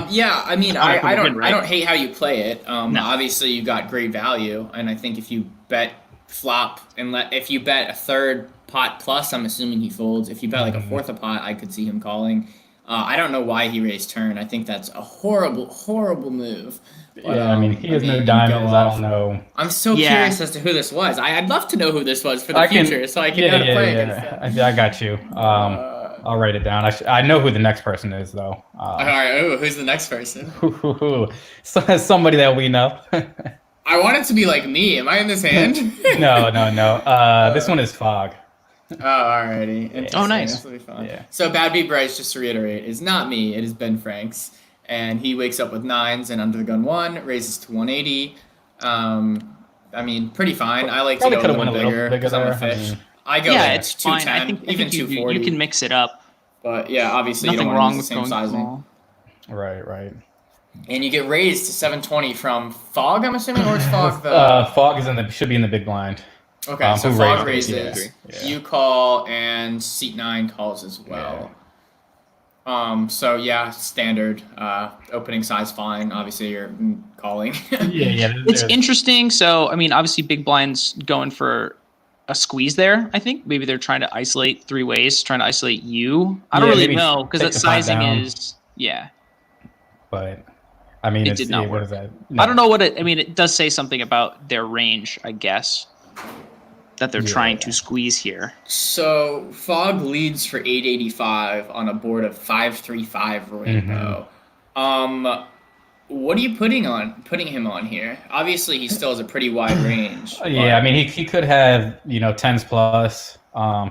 [SPEAKER 1] Yeah, I mean, I don't hate how you play it. Obviously, you got great value, and I think if you bet flop and if you bet a 3rd pot plus, I'm assuming he folds. If you bet like a 4th a pot, I could see him calling. I don't know why he raised turn. I think that's a horrible move. But,
[SPEAKER 3] Yeah, I mean, he has no
[SPEAKER 1] you
[SPEAKER 3] diamonds.
[SPEAKER 1] go
[SPEAKER 3] I
[SPEAKER 1] off.
[SPEAKER 3] don't know.
[SPEAKER 1] I'm so
[SPEAKER 2] Yeah.
[SPEAKER 1] curious as to who this was. I'd love to know who this was for the
[SPEAKER 3] I can,
[SPEAKER 1] future, so I can
[SPEAKER 3] yeah,
[SPEAKER 1] know to
[SPEAKER 3] yeah,
[SPEAKER 1] play
[SPEAKER 3] yeah.
[SPEAKER 1] against them.
[SPEAKER 3] I got you. I'll write it down. I know who the next person is, though.
[SPEAKER 1] All right, ooh, who's the next person?
[SPEAKER 3] So somebody that we know.
[SPEAKER 1] I want it to be like me. Am I in this hand?
[SPEAKER 3] No. This one is Fog.
[SPEAKER 1] Oh, alrighty. Interesting.
[SPEAKER 2] Oh, nice.
[SPEAKER 1] This will be fun.
[SPEAKER 3] Yeah.
[SPEAKER 1] So Bad Beat Bryce, just to reiterate, is not me. It is Ben Franks. And he wakes up with 9s and under the gun 1, raises to 180. I mean, pretty fine. I like to
[SPEAKER 3] Probably
[SPEAKER 1] go a
[SPEAKER 3] could've
[SPEAKER 1] little
[SPEAKER 3] went a
[SPEAKER 1] bigger
[SPEAKER 3] little
[SPEAKER 1] because I'm a
[SPEAKER 3] bigger there.
[SPEAKER 1] fish.
[SPEAKER 3] I mean,
[SPEAKER 1] I go
[SPEAKER 2] Yeah,
[SPEAKER 1] like
[SPEAKER 2] it's fine.
[SPEAKER 1] 210,
[SPEAKER 2] I think
[SPEAKER 1] even
[SPEAKER 2] you
[SPEAKER 1] 240.
[SPEAKER 2] can mix it up.
[SPEAKER 1] But yeah, obviously you
[SPEAKER 2] Nothing
[SPEAKER 1] don't
[SPEAKER 2] wrong
[SPEAKER 1] want to
[SPEAKER 2] with
[SPEAKER 1] use the
[SPEAKER 2] going
[SPEAKER 1] same sizing.
[SPEAKER 2] small.
[SPEAKER 3] right.
[SPEAKER 1] And you get raised to 720 from Fog, I'm assuming, or is Fog the...
[SPEAKER 3] Fog should be in the big blind.
[SPEAKER 1] Okay, so
[SPEAKER 3] who
[SPEAKER 1] Fog
[SPEAKER 3] raised it?
[SPEAKER 1] raises,
[SPEAKER 3] Yeah.
[SPEAKER 1] you call, and Seat 9 calls as well. So yeah, standard. Opening size fine. Obviously, you're calling.
[SPEAKER 3] Yeah.
[SPEAKER 2] It's interesting. So, I mean, obviously, big blind's going for a squeeze there. I think maybe they're trying to isolate 3 ways, trying to isolate you. I don't
[SPEAKER 3] Yeah,
[SPEAKER 2] really
[SPEAKER 3] maybe
[SPEAKER 2] know because
[SPEAKER 3] take
[SPEAKER 2] that
[SPEAKER 3] the pot
[SPEAKER 2] sizing
[SPEAKER 3] down.
[SPEAKER 2] is
[SPEAKER 3] But I mean,
[SPEAKER 2] It
[SPEAKER 3] it's,
[SPEAKER 2] did not
[SPEAKER 3] what
[SPEAKER 2] work.
[SPEAKER 3] is that?
[SPEAKER 2] I don't know what it. I mean, it does say something about their range, I guess, that they're trying to squeeze here.
[SPEAKER 1] So Fog leads for 885 on a board of 535 rainbow. What are you putting him on here? Obviously, he still has a pretty wide range.
[SPEAKER 3] Yeah, I mean, he could have 10s plus.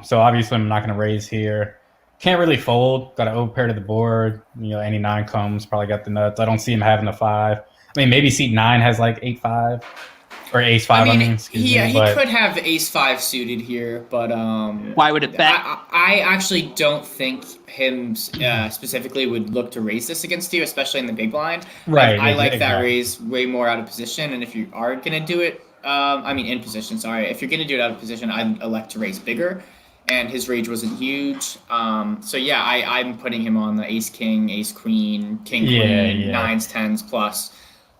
[SPEAKER 3] So obviously, I'm not going to raise here. Can't really fold. Got to overpair to the board. Any 9 comes. Probably got the nuts. I don't see him having a 5. I mean, maybe seat 9 has like 8-5 or ace 5.
[SPEAKER 1] I mean,
[SPEAKER 3] excuse
[SPEAKER 1] he
[SPEAKER 3] me, but
[SPEAKER 1] could have ace 5 suited here, but
[SPEAKER 2] Why would it bet?
[SPEAKER 1] I actually don't think him specifically would look to raise this against you, especially in the big blind.
[SPEAKER 3] Right,
[SPEAKER 1] I like that
[SPEAKER 3] exactly.
[SPEAKER 1] raise way more out of position, and if you are gonna do it, in position. Sorry, if you're gonna do it out of position, I'd elect to raise bigger. And his range wasn't huge, so yeah, I'm putting him on the ace king, ace queen, king queen, 9s, 10s plus.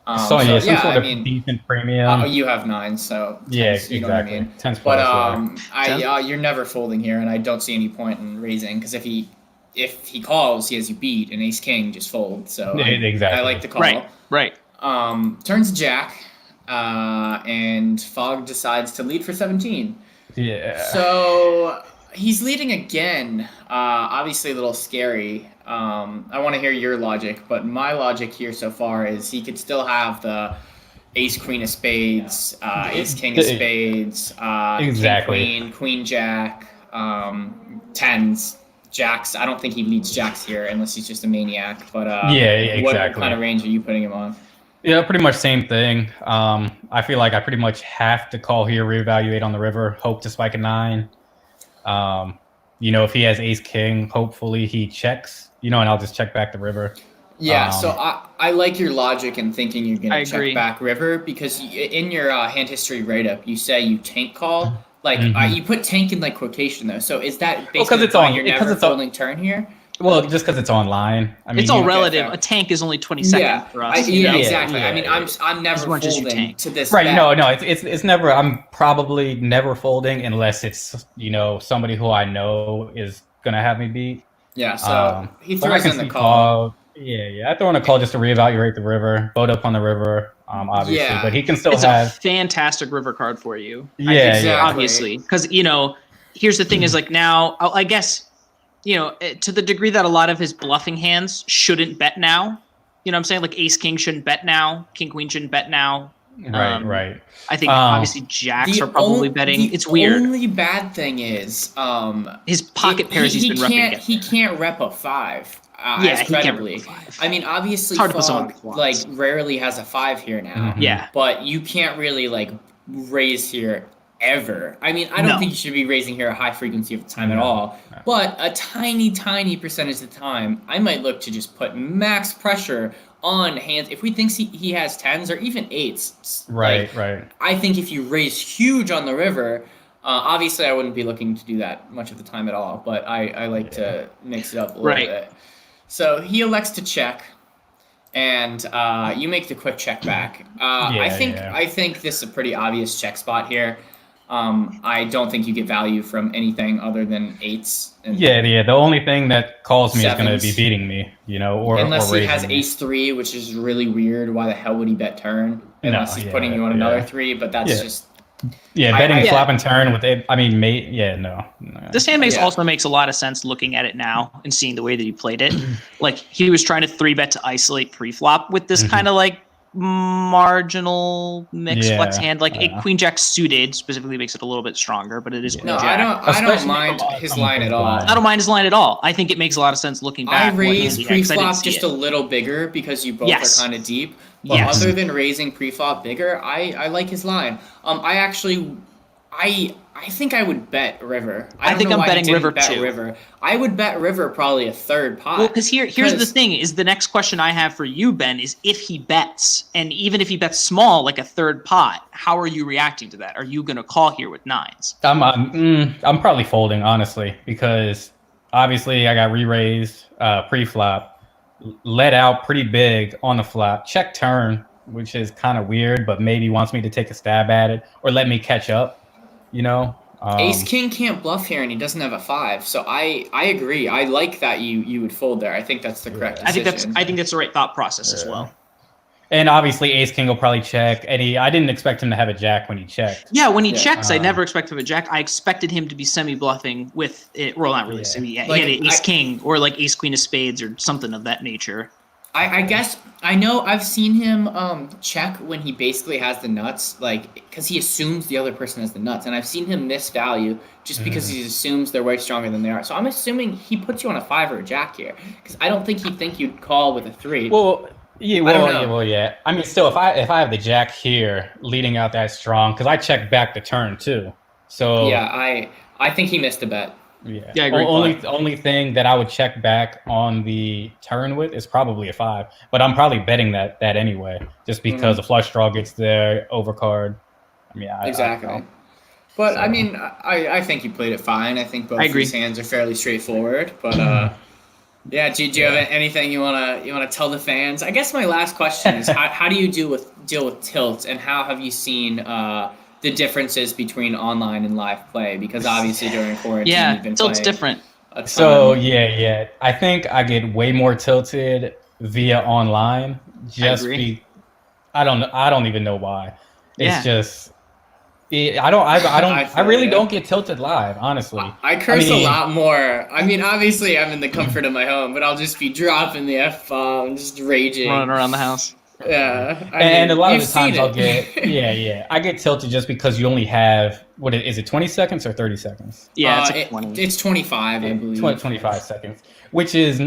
[SPEAKER 3] some sort of decent premium.
[SPEAKER 1] You have 9, so 10s,
[SPEAKER 3] Yeah,
[SPEAKER 1] you know what I
[SPEAKER 3] exactly.
[SPEAKER 1] mean.
[SPEAKER 3] 10s
[SPEAKER 1] But you're never folding here, and I don't see any point in raising because if he calls, he has you beat, and ace king just fold. So
[SPEAKER 3] Exactly.
[SPEAKER 1] I like the call.
[SPEAKER 2] Right.
[SPEAKER 1] Turns jack, and Fog decides to lead for 17.
[SPEAKER 3] Yeah.
[SPEAKER 1] So he's leading again. Obviously a little scary. I want to hear your logic, but my logic here so far is he could still have the ace queen of spades, ace king of spades,
[SPEAKER 3] Exactly.
[SPEAKER 1] king queen, queen jack, 10s, jacks. I don't think he leads jacks here unless he's just a maniac. But
[SPEAKER 3] exactly.
[SPEAKER 1] What kind of range are you putting him on?
[SPEAKER 3] Yeah, pretty much same thing. I feel like I pretty much have to call here, reevaluate on the river, hope to spike a 9. If he has ace king, hopefully he checks, and I'll just check back the river.
[SPEAKER 1] Yeah, so I like your logic in thinking you're going to check
[SPEAKER 2] agree.
[SPEAKER 1] back river because in your hand history write-up, you say you tank call. Like, you put tank in, like, quotation, though. So is that basically you're never folding turn here?
[SPEAKER 3] Well, just because it's online. I mean,
[SPEAKER 2] It's all relative. A tank is only 20 seconds for us.
[SPEAKER 1] Exactly.
[SPEAKER 3] Yeah,
[SPEAKER 1] I mean, I'm never
[SPEAKER 2] As much as you
[SPEAKER 1] folding
[SPEAKER 2] tank.
[SPEAKER 1] to this
[SPEAKER 3] Right,
[SPEAKER 1] bet.
[SPEAKER 3] no, it's never. I'm probably never folding unless it's somebody who I know is gonna have me beat.
[SPEAKER 1] Yeah, so he
[SPEAKER 3] but I
[SPEAKER 1] throws
[SPEAKER 3] can
[SPEAKER 1] in the
[SPEAKER 3] see
[SPEAKER 1] call.
[SPEAKER 3] Yeah. I throw in a call just to reevaluate the river, boat up on the river, obviously,
[SPEAKER 1] Yeah.
[SPEAKER 3] but he can still
[SPEAKER 2] It's a
[SPEAKER 3] have.
[SPEAKER 2] fantastic river card for you.
[SPEAKER 1] Exactly.
[SPEAKER 2] Obviously, because here's the thing: is like now, I guess, to the degree that a lot of his bluffing hands shouldn't bet now. You know what I'm saying? Like ace king shouldn't bet now, king queen shouldn't bet now.
[SPEAKER 3] Right.
[SPEAKER 2] I think obviously jacks are probably betting. It's weird.
[SPEAKER 1] The only bad thing is
[SPEAKER 2] His pocket pairs he's been repping.
[SPEAKER 1] He can't rep a 5.
[SPEAKER 2] Yeah,
[SPEAKER 1] as
[SPEAKER 2] he can't
[SPEAKER 1] credibly.
[SPEAKER 2] rep a 5.
[SPEAKER 1] I mean, obviously,
[SPEAKER 2] It's hard to put someone
[SPEAKER 1] Fog,
[SPEAKER 2] with
[SPEAKER 1] like,
[SPEAKER 2] quads.
[SPEAKER 1] rarely has a 5 here now.
[SPEAKER 2] Yeah.
[SPEAKER 1] But you can't really, like, raise here ever. I mean, I don't think you should be raising here a high frequency of the time at all. But a tiny percentage of the time, I might look to just put max pressure on hands. If we think he has 10s or even 8s.
[SPEAKER 3] Right.
[SPEAKER 1] I think if you raise huge on the river, obviously I wouldn't be looking to do that much of the time at all, but I like to mix it up a little bit. So he elects to check, and you make the quick check back. I think this is a pretty obvious check spot here. I don't think you get value from anything other than eights. And
[SPEAKER 3] Yeah. The only thing that calls me is going to be
[SPEAKER 1] sevens.
[SPEAKER 3] beating me, or
[SPEAKER 1] Unless he
[SPEAKER 3] raising
[SPEAKER 1] has
[SPEAKER 3] me.
[SPEAKER 1] ace three, which is really weird. Why the hell would he bet turn?
[SPEAKER 3] No,
[SPEAKER 1] Unless he's putting you on another three, but that's just.
[SPEAKER 3] Betting
[SPEAKER 1] I-
[SPEAKER 3] flop and turn with it. I mean, mate. Yeah, no.
[SPEAKER 2] This hand
[SPEAKER 1] Yeah.
[SPEAKER 2] also makes a lot of sense looking at it now and seeing the way that he played it. Like he was trying to 3-bet to isolate pre-flop with this kind of like marginal mixed flex hand. Like a queen jack suited specifically makes it a little bit stronger, but it is queen
[SPEAKER 1] No,
[SPEAKER 2] jack.
[SPEAKER 1] I don't mind his line at all.
[SPEAKER 2] I don't mind his line at all. I think it makes a lot of sense looking back.
[SPEAKER 1] I raise
[SPEAKER 2] what hand he had, 'cause I didn't
[SPEAKER 1] pre-flop
[SPEAKER 2] see
[SPEAKER 1] just
[SPEAKER 2] it.
[SPEAKER 1] a little bigger because you both
[SPEAKER 2] Yes.
[SPEAKER 1] are kind of deep. But
[SPEAKER 2] Yes.
[SPEAKER 1] other than raising pre-flop bigger, I like his line. I think I would bet river.
[SPEAKER 2] I
[SPEAKER 1] don't
[SPEAKER 2] think
[SPEAKER 1] know
[SPEAKER 2] I'm
[SPEAKER 1] why he
[SPEAKER 2] betting
[SPEAKER 1] didn't
[SPEAKER 2] river
[SPEAKER 1] bet
[SPEAKER 2] too.
[SPEAKER 1] river. I would bet river probably a third pot.
[SPEAKER 2] Well, because here's the thing: is the next question I have for you, Ben, is if he bets, and even if he bets small, like a third pot, how are you reacting to that? Are you going to call here with nines?
[SPEAKER 3] I'm probably folding, honestly, because obviously I got re-raised pre-flop, let out pretty big on the flop, check turn, which is kind of weird, but maybe wants me to take a stab at it or let me catch up.
[SPEAKER 1] Ace king can't bluff here, and he doesn't have a 5. So I agree. I like that you would fold there. I think that's the correct decision.
[SPEAKER 2] I think that's the right thought process as well.
[SPEAKER 3] And obviously ace king will probably check. And I didn't expect him to have a jack when he checked.
[SPEAKER 2] Yeah, when he checks, I never expected him to jack. I expected him to be semi-bluffing with it. Well, not really semi. Yeah,
[SPEAKER 1] Like,
[SPEAKER 2] he had an ace king or like ace queen of spades or something of that nature.
[SPEAKER 1] I guess I know I've seen him check when he basically has the nuts, like because he assumes the other person has the nuts, and I've seen him miss value just because he assumes they're way stronger than they are. So I'm assuming he puts you on a 5 or a jack here, because I don't think he'd think you'd call with a 3.
[SPEAKER 3] Well, yeah,
[SPEAKER 1] I don't know.
[SPEAKER 3] I mean, still, if I have the jack here leading out that strong, because I checked back the turn too. So
[SPEAKER 1] Yeah, I think he missed a bet.
[SPEAKER 3] Yeah.
[SPEAKER 2] Yeah, I agree.
[SPEAKER 3] Only thing that I would check back on the turn with is probably a 5, but I'm probably betting that anyway, just because the flush draw gets there, overcard. I mean,
[SPEAKER 1] Exactly. But I mean, I think you played it fine. I think both
[SPEAKER 2] I agree.
[SPEAKER 1] these hands are fairly straightforward. But yeah, do you have anything you wanna tell the fans? I guess my last question is how do you deal with tilt, and how have you seen the differences between online and live play? Because obviously during quarantine you've been
[SPEAKER 2] tilt's
[SPEAKER 1] playing
[SPEAKER 2] different.
[SPEAKER 1] a ton.
[SPEAKER 3] So yeah, I think I get way more tilted via online. I don't even know why. It's just. I really don't get tilted live, honestly.
[SPEAKER 1] I curse a lot more. I mean, obviously, I'm in the comfort of my home, but I'll just be dropping the F-bomb, just raging.
[SPEAKER 2] Running around the house.
[SPEAKER 1] Yeah.
[SPEAKER 3] And a lot of the times I'll get, I get tilted just because you only have, is it 20 seconds or 30 seconds?
[SPEAKER 2] Yeah, it's like 20.
[SPEAKER 1] It's 25, I believe.
[SPEAKER 3] 25 seconds, which is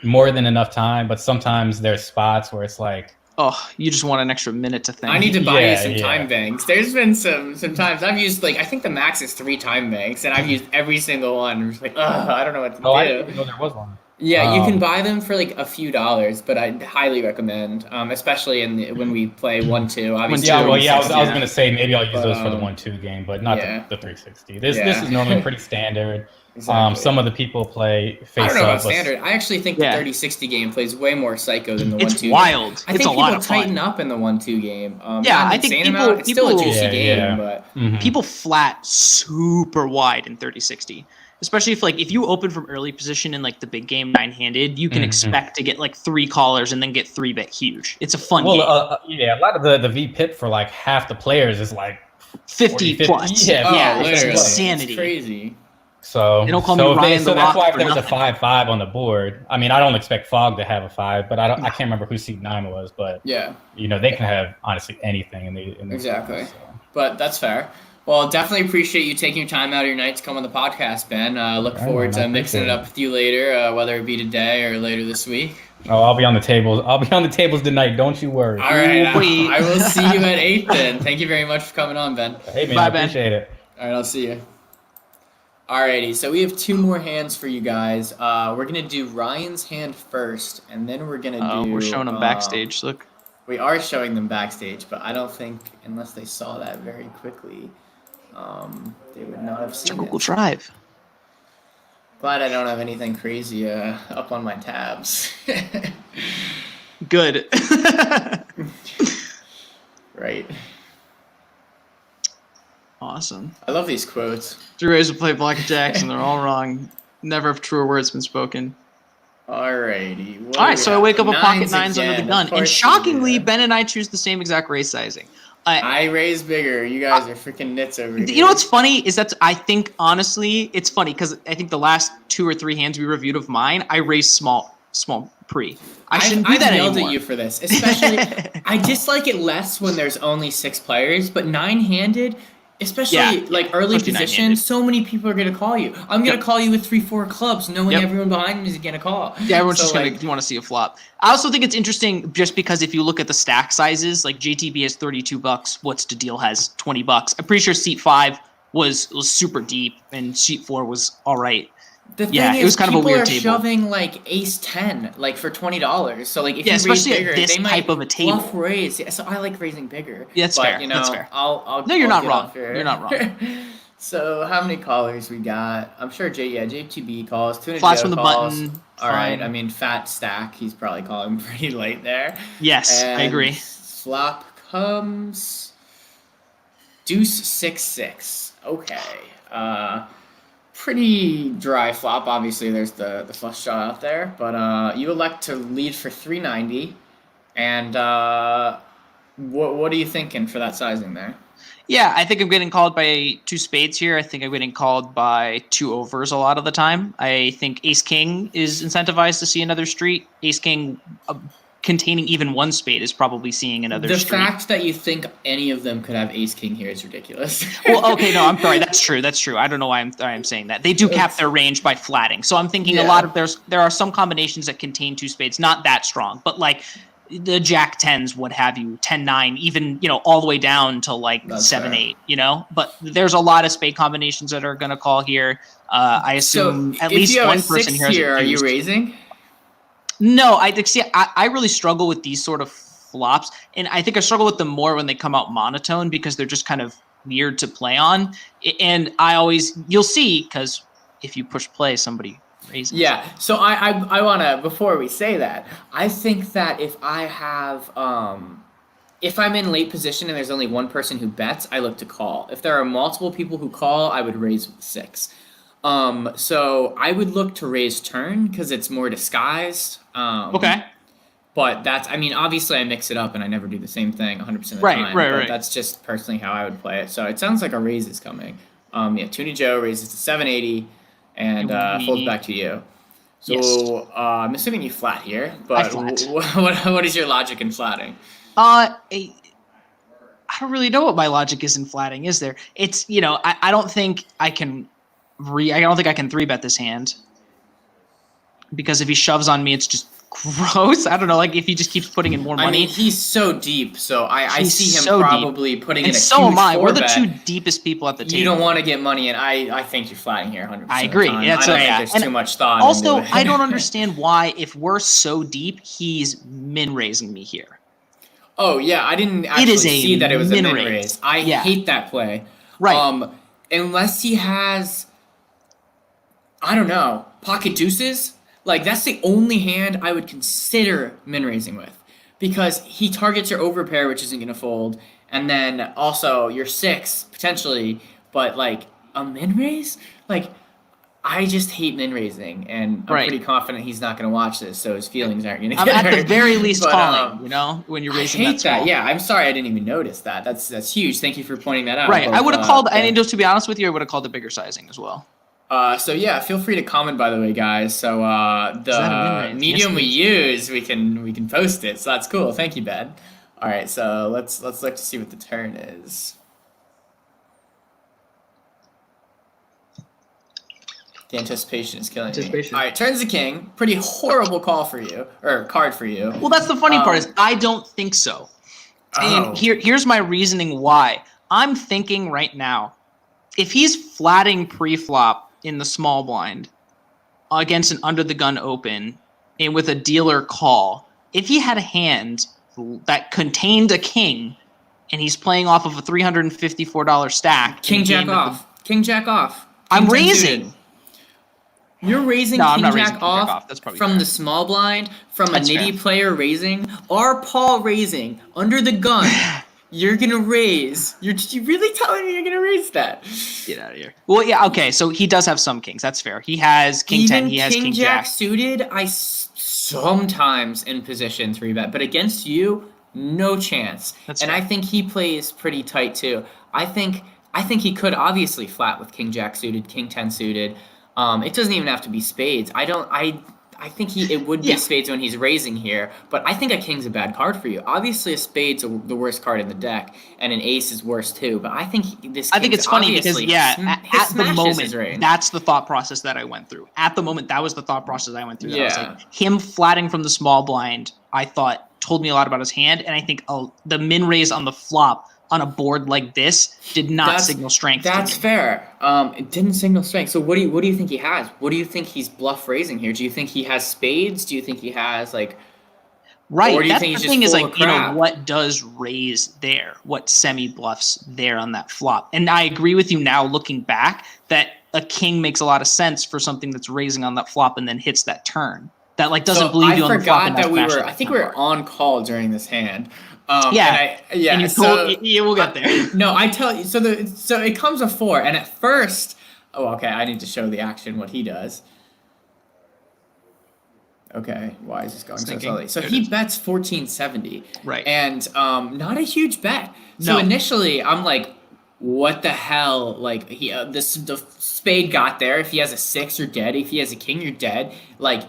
[SPEAKER 3] more than enough time, but sometimes there's spots where it's like,
[SPEAKER 2] oh, you just want an extra minute to think.
[SPEAKER 1] I need to buy you some time banks. There's been some times I've used, like, I think the max is 3 time banks, and I've used every single one. I'm just like, I don't know what to do.
[SPEAKER 3] I didn't even know there was one.
[SPEAKER 1] Yeah, you can buy them for like a few dollars, but I highly recommend, especially when we play 1-2. Obviously,
[SPEAKER 3] I was gonna say maybe I'll use those for the 1-2 game, but not the 360. This is normally pretty standard.
[SPEAKER 1] Exactly.
[SPEAKER 3] Some of the people play face up.
[SPEAKER 1] I don't know about standard. I actually think the 30-60 game plays way more psycho than the 1-2
[SPEAKER 2] It's
[SPEAKER 1] game.
[SPEAKER 2] wild.
[SPEAKER 1] I
[SPEAKER 2] it's
[SPEAKER 1] think
[SPEAKER 2] a lot
[SPEAKER 1] people
[SPEAKER 2] of fun.
[SPEAKER 1] tighten up in the 1-2 game.
[SPEAKER 2] I think
[SPEAKER 1] it's still a juicy game, but
[SPEAKER 2] people flat super wide in 30-60. Especially if you open from early position in like the big game 9-handed, you can expect to get like 3 callers and then get 3-bet huge. It's a fun game.
[SPEAKER 3] A lot of the V pip for like half the players is like
[SPEAKER 2] 50 plus.
[SPEAKER 3] Yeah,
[SPEAKER 2] it's insanity.
[SPEAKER 1] It's crazy.
[SPEAKER 3] So
[SPEAKER 2] they don't call me Ryan the
[SPEAKER 3] that's
[SPEAKER 2] Rock
[SPEAKER 3] why if
[SPEAKER 2] for
[SPEAKER 3] there was a
[SPEAKER 2] nothing.
[SPEAKER 3] 5-5 on the board, I mean, I don't expect Fog to have a 5, but I can't remember who seat 9 was, but they can have honestly anything in the
[SPEAKER 1] Exactly.
[SPEAKER 3] Game, so.
[SPEAKER 1] But that's fair. Well, definitely appreciate you taking your time out of your night to come on the podcast, Ben. Look forward to mixing it up with you later, whether it be today or later this week.
[SPEAKER 3] Oh, I'll be on the tables. I'll be on the tables tonight. Don't you worry.
[SPEAKER 1] All right. I will see you at 8 then. Thank you very much for coming on, Ben.
[SPEAKER 3] Hey, man.
[SPEAKER 2] Bye,
[SPEAKER 3] I
[SPEAKER 2] Ben.
[SPEAKER 3] appreciate it.
[SPEAKER 1] All right. I'll see you. Alrighty, so we have 2 more hands for you guys. We're going to do Ryan's hand first, and then we're going to do...
[SPEAKER 2] We're showing them backstage, look.
[SPEAKER 1] We are showing them backstage, but I don't think, unless they saw that very quickly, they would not have seen
[SPEAKER 2] It's Google
[SPEAKER 1] it.
[SPEAKER 2] Drive.
[SPEAKER 1] Glad I don't have anything crazy up on my tabs.
[SPEAKER 2] Good.
[SPEAKER 1] Right.
[SPEAKER 2] Awesome.
[SPEAKER 1] I love these quotes.
[SPEAKER 2] 3 ways to play blackjacks, and they're all wrong. Never have truer words been spoken.
[SPEAKER 1] Alrighty.
[SPEAKER 2] All right, so I wake up with pocket nines
[SPEAKER 1] again.
[SPEAKER 2] under the gun, and shockingly, Ben and I choose the same exact raise sizing.
[SPEAKER 1] I raise bigger. You guys are freaking nits over here.
[SPEAKER 2] You know what's funny is that I think, honestly, it's funny because I think the last 2 or 3 hands we reviewed of mine, I raised small pre. I shouldn't do that anymore.
[SPEAKER 1] I've yelled at you for this, especially. I dislike it less when there's only 6 players, but 9-handed, especially like early position, so many people are gonna call you. I'm gonna call you with 3-4 clubs, knowing everyone behind me is gonna call.
[SPEAKER 2] Yeah, everyone's just gonna want to see a flop. I also think it's interesting just because if you look at the stack sizes, like JTB has $32, What's the Deal has $20. I'm pretty sure seat 5 was super deep and seat 4 was all right.
[SPEAKER 1] The thing is, it was kind of a weird table. People are shoving like ace 10 like for $20. So like if you raise bigger,
[SPEAKER 2] this
[SPEAKER 1] they
[SPEAKER 2] type
[SPEAKER 1] might
[SPEAKER 2] of a table.
[SPEAKER 1] bluff raise. Yeah, so I like raising bigger.
[SPEAKER 2] Yeah, that's fair.
[SPEAKER 1] You know,
[SPEAKER 2] that's fair.
[SPEAKER 1] No,
[SPEAKER 2] you're not wrong. You're not wrong.
[SPEAKER 1] So how many callers we got? I'm sure JTB calls.
[SPEAKER 2] Flash from the button.
[SPEAKER 1] All right. I mean, fat stack. He's probably calling pretty late there.
[SPEAKER 2] Yes,
[SPEAKER 1] and
[SPEAKER 2] I agree.
[SPEAKER 1] Flop comes deuce 6-6. Okay. Pretty dry flop. Obviously, there's the flush shot out there, but you elect to lead for 390. And what are you thinking for that sizing there?
[SPEAKER 2] Yeah, I think I'm getting called by 2 spades here. I think I'm getting called by 2 overs a lot of the time. I think Ace King is incentivized to see another street. Ace King containing even 1 spade is probably seeing another street.
[SPEAKER 1] The fact that you think any of them could have Ace King here is ridiculous.
[SPEAKER 2] Well, okay, no, I'm sorry. That's true. That's true. I don't know why I'm saying that. They do cap their range by flatting. So I'm thinking a lot of there are some combinations that contain 2 spades, not that strong, but like the Jack 10s, what have you, 10-9, even, all the way down to like 7-8, But there's a lot of spade combinations that are going to call here. I assume at least one person here.
[SPEAKER 1] Are you raising?
[SPEAKER 2] No, I really struggle with these sort of flops, and I think I struggle with them more when they come out monotone because they're just kind of weird to play on. And you'll see, because if you push play, somebody raises.
[SPEAKER 1] Yeah, so I want to, before we say that, I think that if I have, if I'm in late position and there's only one person who bets, I look to call. If there are multiple people who call, I would raise with 6. So I would look to raise turn because it's more disguised.
[SPEAKER 2] Okay.
[SPEAKER 1] But obviously I mix it up and I never do the same thing 100% of the time. Right. That's just personally how I would play it. So it sounds like a raise is coming. Toonie Joe raises to 780 and folds back to you. So yes. I'm assuming you flat here, but what is your logic in flatting?
[SPEAKER 2] I don't really know what my logic is in flatting, is there? It's, I don't think I can I don't think I can 3-bet this hand because if he shoves on me, it's just gross. I don't know, like if he just keeps putting in more money.
[SPEAKER 1] I mean, he's so deep, so I see him probably putting in a huge 4-bet.
[SPEAKER 2] So am I. We're the 2 deepest people at the table.
[SPEAKER 1] You don't want to get money, and I think you're flatting here 100%.
[SPEAKER 2] I agree.
[SPEAKER 1] I don't think there's too much thought
[SPEAKER 2] also,
[SPEAKER 1] into it.
[SPEAKER 2] I don't understand why, if we're so deep, he's min-raising me here.
[SPEAKER 1] Oh, yeah, I didn't actually see that it was a min-raise. I hate that play.
[SPEAKER 2] Right.
[SPEAKER 1] Unless he has, I don't know, pocket deuces. Like, that's the only hand I would consider min-raising with. Because he targets your overpair, which isn't going to fold. And then also your 6, potentially. But, like, a min-raise? Like, I just hate min-raising. And I'm pretty confident he's not going to watch this, so his feelings aren't going to get hurt.
[SPEAKER 2] I'm at the very least calling, when you're raising that small.
[SPEAKER 1] I hate that. Yeah, I'm sorry I didn't even notice that. That's huge. Thank you for pointing that out.
[SPEAKER 2] Right. I would have called, and just to be honest with you, I would have called the bigger sizing as well.
[SPEAKER 1] So yeah, feel free to comment, by the way, guys. So the medium we use, we can post it. So that's cool. Thank you, Ben. All right, so let's look to see what the turn is. The anticipation is killing me. All right, turn's the king. Pretty horrible call for you, or card for you.
[SPEAKER 2] Well, that's the funny part is I don't think so. And here's my reasoning why. I'm thinking right now, if he's flatting pre-flop in the small blind against an under the gun open and with a dealer call, if he had a hand that contained a king and he's playing off of a $354 stack,
[SPEAKER 1] King Jack off.
[SPEAKER 2] I'm raising.
[SPEAKER 1] You're raising King Jack off from the small blind, from a nitty player raising, our Paul raising under the gun. You're gonna raise. You really telling me you're gonna raise that?
[SPEAKER 2] Get out of here. Well, yeah, okay. So he does have some kings. That's fair. He has king 10.
[SPEAKER 1] Even
[SPEAKER 2] He has
[SPEAKER 1] king
[SPEAKER 2] king
[SPEAKER 1] jack
[SPEAKER 2] jack.
[SPEAKER 1] suited, sometimes in position 3-bet, but against you, no chance.
[SPEAKER 2] That's
[SPEAKER 1] and
[SPEAKER 2] fair.
[SPEAKER 1] I think he plays pretty tight too. I think he could obviously flat with king jack suited, king 10 suited. It doesn't even have to be spades. I think it would be
[SPEAKER 2] Yeah.
[SPEAKER 1] spades when he's raising here, but I think a king's a bad card for you. Obviously, a spade's the worst card in the deck, and an ace is worse too. But I think
[SPEAKER 2] I think it's funny because at the moment
[SPEAKER 1] range.
[SPEAKER 2] that's the thought process that I went through. At the moment, that was the thought process I went through. That I was
[SPEAKER 1] Yeah.
[SPEAKER 2] like, him flatting from the small blind, I thought told me a lot about his hand, and I think the min raise on the flop on a board like this did not signal strength.
[SPEAKER 1] That's
[SPEAKER 2] to me.
[SPEAKER 1] fair. It didn't signal strength. So what do you think he has? What do you think he's bluff raising here? Do you think he has spades? Do you think he has like?
[SPEAKER 2] Right.
[SPEAKER 1] Or do you
[SPEAKER 2] That's
[SPEAKER 1] think
[SPEAKER 2] the
[SPEAKER 1] he's
[SPEAKER 2] thing
[SPEAKER 1] just
[SPEAKER 2] is
[SPEAKER 1] full
[SPEAKER 2] like,
[SPEAKER 1] of crap?
[SPEAKER 2] what does raise there? What semi bluffs there on that flop? And I agree with you now looking back that a king makes a lot of sense for something that's raising on that flop and then hits that turn. That like doesn't believe you on the flop.
[SPEAKER 1] I
[SPEAKER 2] and
[SPEAKER 1] forgot that we
[SPEAKER 2] that's
[SPEAKER 1] were.
[SPEAKER 2] fashion
[SPEAKER 1] I think
[SPEAKER 2] that
[SPEAKER 1] we were
[SPEAKER 2] part.
[SPEAKER 1] on call during this hand.
[SPEAKER 2] Yeah.
[SPEAKER 1] And yeah.
[SPEAKER 2] And you
[SPEAKER 1] so
[SPEAKER 2] told, yeah, we'll get there.
[SPEAKER 1] no, I tell you. So it comes a 4, and at first, okay. I need to show the action what he does. Okay, why is this going so
[SPEAKER 2] thinking.
[SPEAKER 1] slowly? So
[SPEAKER 2] There it
[SPEAKER 1] he
[SPEAKER 2] is.
[SPEAKER 1] bets 1470,
[SPEAKER 2] Right.
[SPEAKER 1] And not a huge bet. So
[SPEAKER 2] No.
[SPEAKER 1] initially, I'm like, what the hell? Like the spade got there. If he has a 6, you're dead. If he has a king, you're dead. Like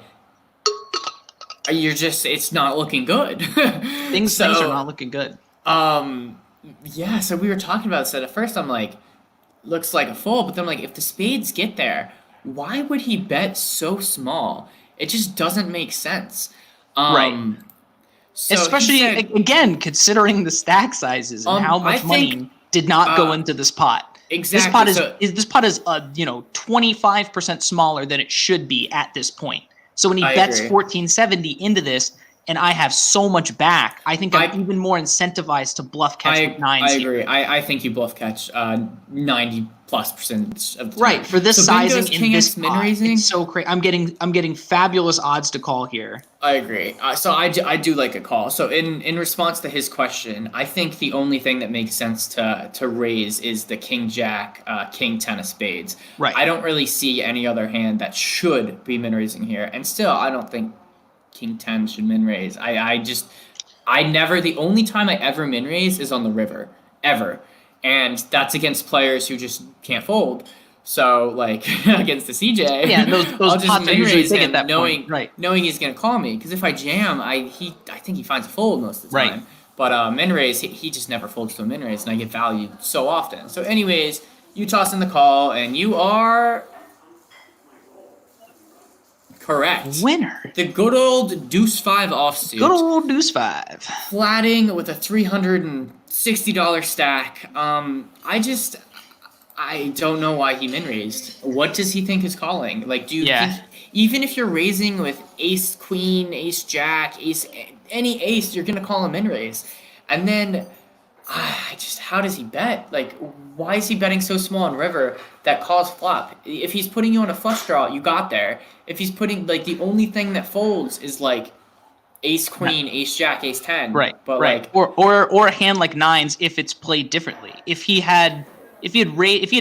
[SPEAKER 1] it's not looking good.
[SPEAKER 2] Things are not looking good.
[SPEAKER 1] Yeah, so we were talking about this, and at first I'm like, looks like a fold, but then I'm like, if the spades get there, why would he bet so small? It just doesn't make sense.
[SPEAKER 2] Right.
[SPEAKER 1] So
[SPEAKER 2] Especially
[SPEAKER 1] he said,
[SPEAKER 2] again, considering the stack sizes and how much
[SPEAKER 1] I think,
[SPEAKER 2] money did not go into this pot.
[SPEAKER 1] exactly.
[SPEAKER 2] This pot is 25% smaller than it should be at this point. So when he
[SPEAKER 1] I
[SPEAKER 2] bets
[SPEAKER 1] agree.
[SPEAKER 2] 1470 into this, and I have so much back, I think I'm
[SPEAKER 1] I-
[SPEAKER 2] even more incentivized to bluff catch with nines.
[SPEAKER 1] I
[SPEAKER 2] here.
[SPEAKER 1] agree. I think you bluff catch 90+% of the time.
[SPEAKER 2] Right, for this
[SPEAKER 1] So
[SPEAKER 2] sizing
[SPEAKER 1] Bingo's
[SPEAKER 2] in
[SPEAKER 1] king
[SPEAKER 2] this
[SPEAKER 1] X min
[SPEAKER 2] pot,
[SPEAKER 1] raising.
[SPEAKER 2] it's so crazy. I'm getting fabulous odds to call here.
[SPEAKER 1] I agree. So I do like a call. So in response to his question, I think the only thing that makes sense to raise is the king jack, king 10 of spades.
[SPEAKER 2] Right.
[SPEAKER 1] I don't really see any other hand that should be min raising here, and still I don't think king 10 should min raise. The only time I ever min raise is on the river, ever, and that's against players who just can't fold. So like against the CJ,
[SPEAKER 2] Yeah, those
[SPEAKER 1] I'll just
[SPEAKER 2] pots are
[SPEAKER 1] min
[SPEAKER 2] usually
[SPEAKER 1] raise
[SPEAKER 2] big
[SPEAKER 1] him
[SPEAKER 2] at that
[SPEAKER 1] knowing
[SPEAKER 2] point. Right.
[SPEAKER 1] knowing he's gonna call me, because if I jam, I think he finds a fold most of the time.
[SPEAKER 2] Right.
[SPEAKER 1] But min raise, he just never folds to a min raise, and I get valued so often. So anyways, you toss in the call, and you are correct.
[SPEAKER 2] Winner.
[SPEAKER 1] The good old deuce 5 offsuit.
[SPEAKER 2] Good old deuce 5.
[SPEAKER 1] Flatting with a $360 stack. I don't know why he min raised. What does he think is calling? Like, do you think, even if you're raising with ace queen, ace jack, any ace, you're gonna call a min raise? And then, how does he bet? Like, why is he betting so small in river that calls flop? If he's putting you on a flush draw, you got there. If he's putting, like, the only thing that folds is like ace queen, ace jack, ace 10.
[SPEAKER 2] Right.
[SPEAKER 1] But
[SPEAKER 2] right.
[SPEAKER 1] like,
[SPEAKER 2] or a hand like nines if it's played differently. If he had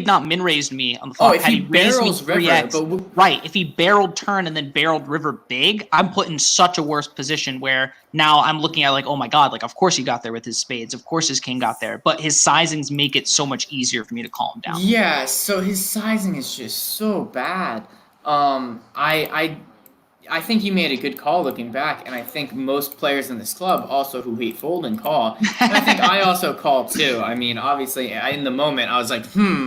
[SPEAKER 2] not min raised me on the flop,
[SPEAKER 1] if
[SPEAKER 2] had
[SPEAKER 1] he
[SPEAKER 2] raised me
[SPEAKER 1] barrels river,
[SPEAKER 2] 3x, right? If he barreled turn and then barreled river big, I'm put in such a worse position where now I'm looking at like, oh my god, like of course he got there with his spades, of course his king got there, but his sizings make it so much easier for me to calm down.
[SPEAKER 1] yeah, so his sizing is just so bad. I think he made a good call looking back, and I think most players in this club also who hate fold and call. And I think I also call too. I mean, obviously, in the moment, I was like,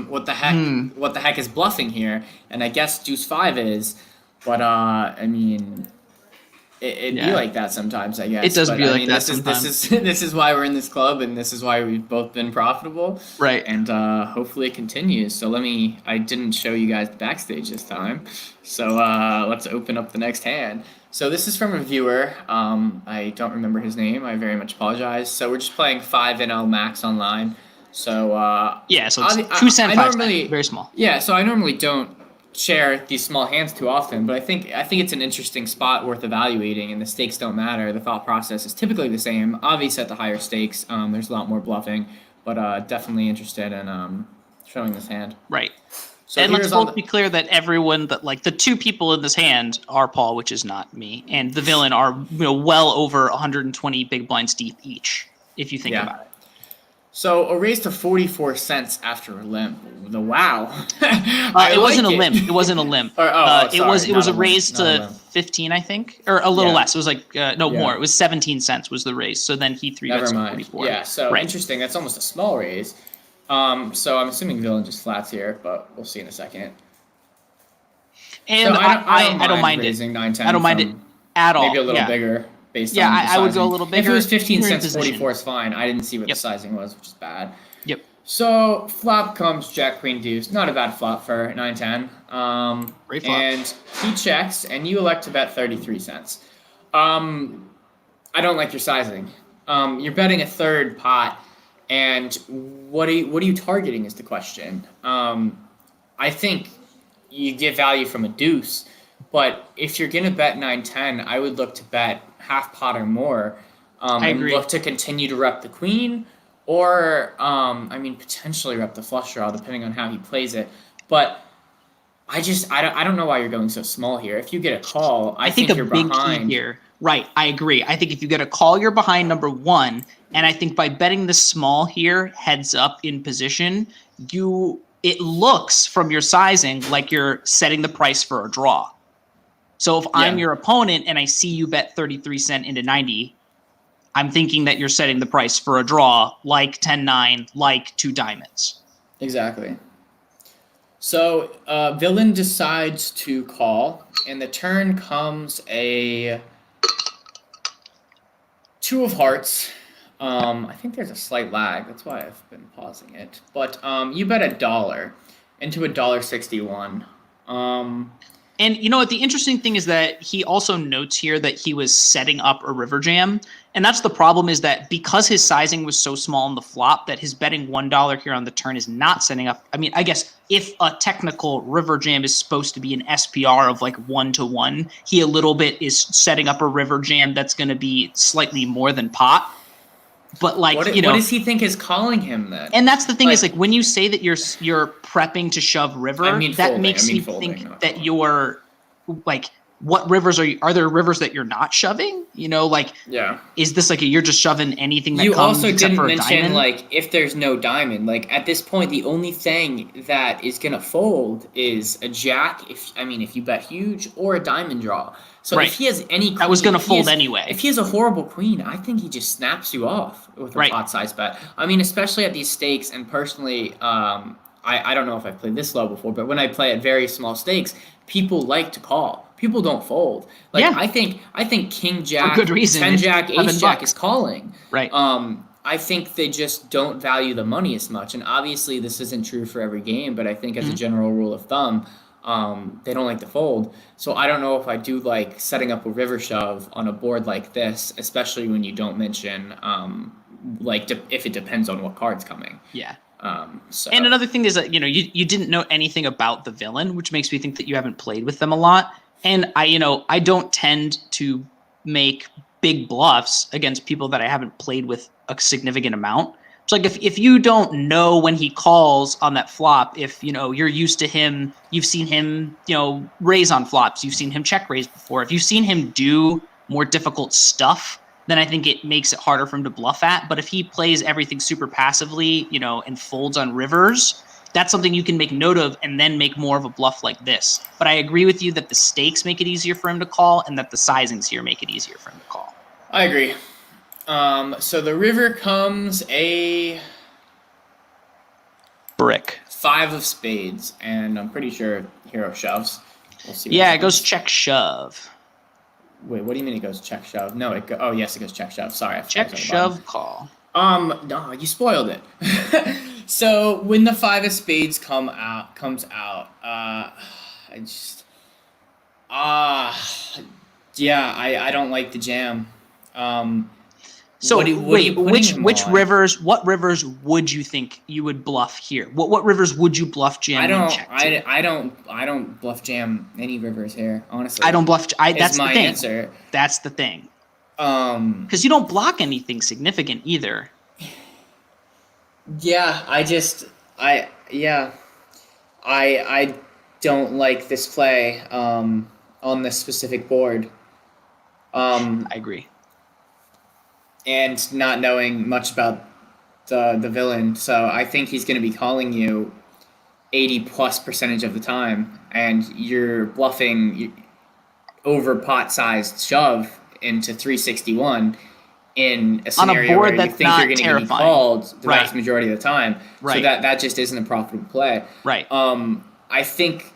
[SPEAKER 1] what the heck? What the heck is bluffing here? And I guess deuce 5 is, but I mean, it'd be like that sometimes, I guess.
[SPEAKER 2] It does
[SPEAKER 1] but,
[SPEAKER 2] be
[SPEAKER 1] I
[SPEAKER 2] like
[SPEAKER 1] mean,
[SPEAKER 2] that
[SPEAKER 1] this is why we're in this club, and this is why we've both been profitable.
[SPEAKER 2] Right.
[SPEAKER 1] And hopefully it continues. So I didn't show you guys the backstage this time. So let's open up the next hand. So this is from a viewer. I don't remember his name. I very much apologize. So we're just playing 5 NL max online. So
[SPEAKER 2] so it's 2 cent, 5 cent, very small.
[SPEAKER 1] Yeah, so I normally don't share these small hands too often, but I think it's an interesting spot worth evaluating, and the stakes don't matter. The thought process is typically the same. Obviously, at the higher stakes, there's a lot more bluffing, but definitely interested in showing this hand.
[SPEAKER 2] Right.
[SPEAKER 1] So
[SPEAKER 2] And let's
[SPEAKER 1] here's on
[SPEAKER 2] both be clear that everyone that like the two people in this hand are Paul, which is not me, and the villain are well over 120 big blinds deep each, if you think about it.
[SPEAKER 1] So a raise to 44 cents after a limp. The wow.
[SPEAKER 2] It wasn't a limp. It wasn't a limp. It was a raise to 15, I think, or a little less. It was like more. It was 17 cents was the raise. So then he 3-bets 44.
[SPEAKER 1] Yeah. So interesting. That's almost a small raise. So I'm assuming villain just flats here, but we'll see in a second.
[SPEAKER 2] And
[SPEAKER 1] so
[SPEAKER 2] I don't mind
[SPEAKER 1] raising
[SPEAKER 2] it.
[SPEAKER 1] 9-10
[SPEAKER 2] I don't mind it at all.
[SPEAKER 1] Maybe a little bigger. Based on
[SPEAKER 2] I would go a little bigger.
[SPEAKER 1] If it was 15 cents, 44 is fine. I didn't see what the sizing was, which is bad.
[SPEAKER 2] Yep.
[SPEAKER 1] So flop comes Jack Queen Deuce. Not a bad flop for 9-10.
[SPEAKER 2] Great flop.
[SPEAKER 1] And he checks, and you elect to bet 33 cents. I don't like your sizing. You're betting a third pot, and what are you targeting is the question. I think you get value from a deuce, but if you're gonna bet 9-10, I would look to bet half pot or more.
[SPEAKER 2] I agree.
[SPEAKER 1] And look to continue to rep the queen, or potentially rep the flush draw depending on how he plays it. But I don't know why you're going so small here. If you get a call, I think you're
[SPEAKER 2] big
[SPEAKER 1] behind
[SPEAKER 2] key here. Right, I agree. I think if you get a call, you're behind, number one. And I think by betting the small here, heads up in position, it looks from your sizing like you're setting the price for a draw. So if I'm your opponent and I see you bet 33 cent into 90, I'm thinking that you're setting the price for a draw, like 10-9, like 2 diamonds.
[SPEAKER 1] Exactly. So villain decides to call, and the turn comes a 2 of hearts. I think there's a slight lag. That's why I've been pausing it. But you bet $1 into $1.61.
[SPEAKER 2] And you know what? The interesting thing is that he also notes here that he was setting up a river jam. And that's the problem, is that because his sizing was so small on the flop, that his betting $1 here on the turn is not setting up. I mean, I guess if a technical river jam is supposed to be an SPR of like 1-to-1, he a little bit is setting up a river jam that's going to be slightly more than pot. But like,
[SPEAKER 1] what does he think is calling him then?
[SPEAKER 2] And that's the thing, is like when you say that you're prepping to shove river, that makes me think that you're like, what rivers are there rivers that you're not shoving? Is this like you're just shoving anything that comes except for a diamond?
[SPEAKER 1] You also didn't mention like if there's no diamond. Like at this point, the only thing that is gonna fold is a jack. If you bet huge, or a diamond draw. So if he has any queen,
[SPEAKER 2] that was gonna fold anyway.
[SPEAKER 1] If he has a horrible queen, I think he just snaps you off with a pot size bet. Especially at these stakes, and personally, I don't know if I've played this low before, but when I play at very small stakes, people like to call. People don't fold. I think King Jack,
[SPEAKER 2] for good reason.
[SPEAKER 1] 10 Jack, Ace Jack is calling.
[SPEAKER 2] Right.
[SPEAKER 1] I think they just don't value the money as much, and obviously this isn't true for every game. But I think as a general rule of thumb, they don't like to fold. So I don't know if I do like setting up a river shove on a board like this, especially when you don't mention if it depends on what card's coming.
[SPEAKER 2] Yeah.
[SPEAKER 1] So.
[SPEAKER 2] And another thing is that you didn't know anything about the villain, which makes me think that you haven't played with them a lot. And I don't tend to make big bluffs against people that I haven't played with a significant amount. It's like if you don't know when he calls on that flop, if you're used to him, you've seen him raise on flops, you've seen him check raise before. If you've seen him do more difficult stuff, then I think it makes it harder for him to bluff at. But if he plays everything super passively, and folds on rivers, that's something you can make note of and then make more of a bluff like this. But I agree with you that the stakes make it easier for him to call, and that the sizings here make it easier for him to call.
[SPEAKER 1] I agree. So the river comes a
[SPEAKER 2] brick.
[SPEAKER 1] 5 of spades, and I'm pretty sure hero shoves. We'll see.
[SPEAKER 2] Yeah, it goes check shove.
[SPEAKER 1] Wait, what do you mean it goes check shove? No, it goes check shove. Sorry,
[SPEAKER 2] check shove call.
[SPEAKER 1] No, you spoiled it. So when the 5 of spades comes out, I don't like the jam.
[SPEAKER 2] So
[SPEAKER 1] what are you
[SPEAKER 2] wait,
[SPEAKER 1] putting him
[SPEAKER 2] which
[SPEAKER 1] on?
[SPEAKER 2] rivers? What rivers would you think you would bluff here? What rivers would you bluff jam?
[SPEAKER 1] I don't bluff jam any rivers here. Honestly,
[SPEAKER 2] I don't bluff. That's
[SPEAKER 1] is my
[SPEAKER 2] the thing.
[SPEAKER 1] answer.
[SPEAKER 2] That's the thing.
[SPEAKER 1] Because
[SPEAKER 2] you don't block anything significant either.
[SPEAKER 1] Yeah, I don't like this play on this specific board.
[SPEAKER 2] I agree.
[SPEAKER 1] And not knowing much about the villain, so I think he's going to be calling you 80+% of the time, and you're bluffing over pot-sized shove into 361 in a scenario
[SPEAKER 2] board
[SPEAKER 1] where
[SPEAKER 2] that's
[SPEAKER 1] you think
[SPEAKER 2] not
[SPEAKER 1] you're going to be
[SPEAKER 2] terrifying.
[SPEAKER 1] called the
[SPEAKER 2] Right.
[SPEAKER 1] vast majority of the time.
[SPEAKER 2] Right.
[SPEAKER 1] So that just isn't a profitable play.
[SPEAKER 2] Right.
[SPEAKER 1] I think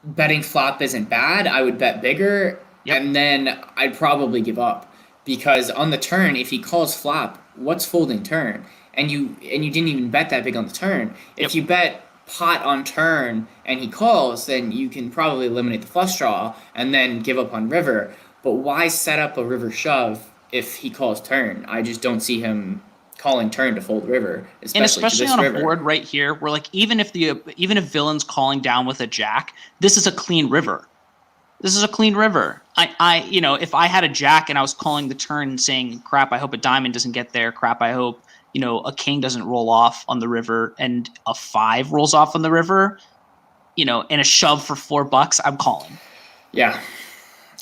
[SPEAKER 1] betting flop isn't bad. I would bet bigger, and then I'd probably give up, because on the turn, if he calls flop, what's folding turn? And you didn't even bet that big on the turn. If you bet pot on turn and he calls, then you can probably eliminate the flush draw and then give up on river. But why set up a river shove if he calls turn? I just don't see him calling turn to fold river,
[SPEAKER 2] especially
[SPEAKER 1] to this
[SPEAKER 2] on
[SPEAKER 1] river.
[SPEAKER 2] A board right here, where like even if villain's calling down with a jack, this is a clean river. This is a clean river. I if I had a jack and I was calling the turn and saying, crap, I hope a diamond doesn't get there. Crap, I hope a king doesn't roll off on the river, and a 5 rolls off on the river, and a shove for $4, I'm calling.
[SPEAKER 1] Yeah.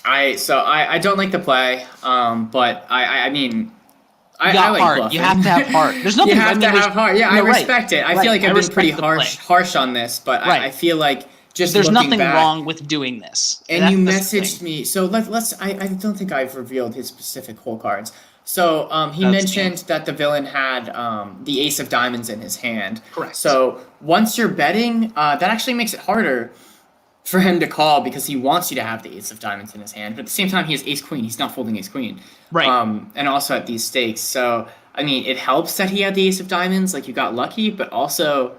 [SPEAKER 1] I don't like the play, but I mean, I like
[SPEAKER 2] heart.
[SPEAKER 1] bluffing.
[SPEAKER 2] You have to have heart. There's nothing.
[SPEAKER 1] You have to have heart. Yeah, I respect it. I feel like I've been pretty harsh on this, but I feel like just
[SPEAKER 2] there's
[SPEAKER 1] looking
[SPEAKER 2] nothing
[SPEAKER 1] back,
[SPEAKER 2] wrong with doing this.
[SPEAKER 1] And you messaged me, so let's. I don't think I've revealed his specific hole cards. So he mentioned that the villain had the ace of diamonds in his hand.
[SPEAKER 2] Correct.
[SPEAKER 1] So once you're betting, that actually makes it harder for him to call, because he wants you to have the ace of diamonds in his hand. But at the same time, he has ace queen. He's not folding ace queen.
[SPEAKER 2] Right.
[SPEAKER 1] And also at these stakes. So, I mean, it helps that he had the ace of diamonds. Like, you got lucky. But also,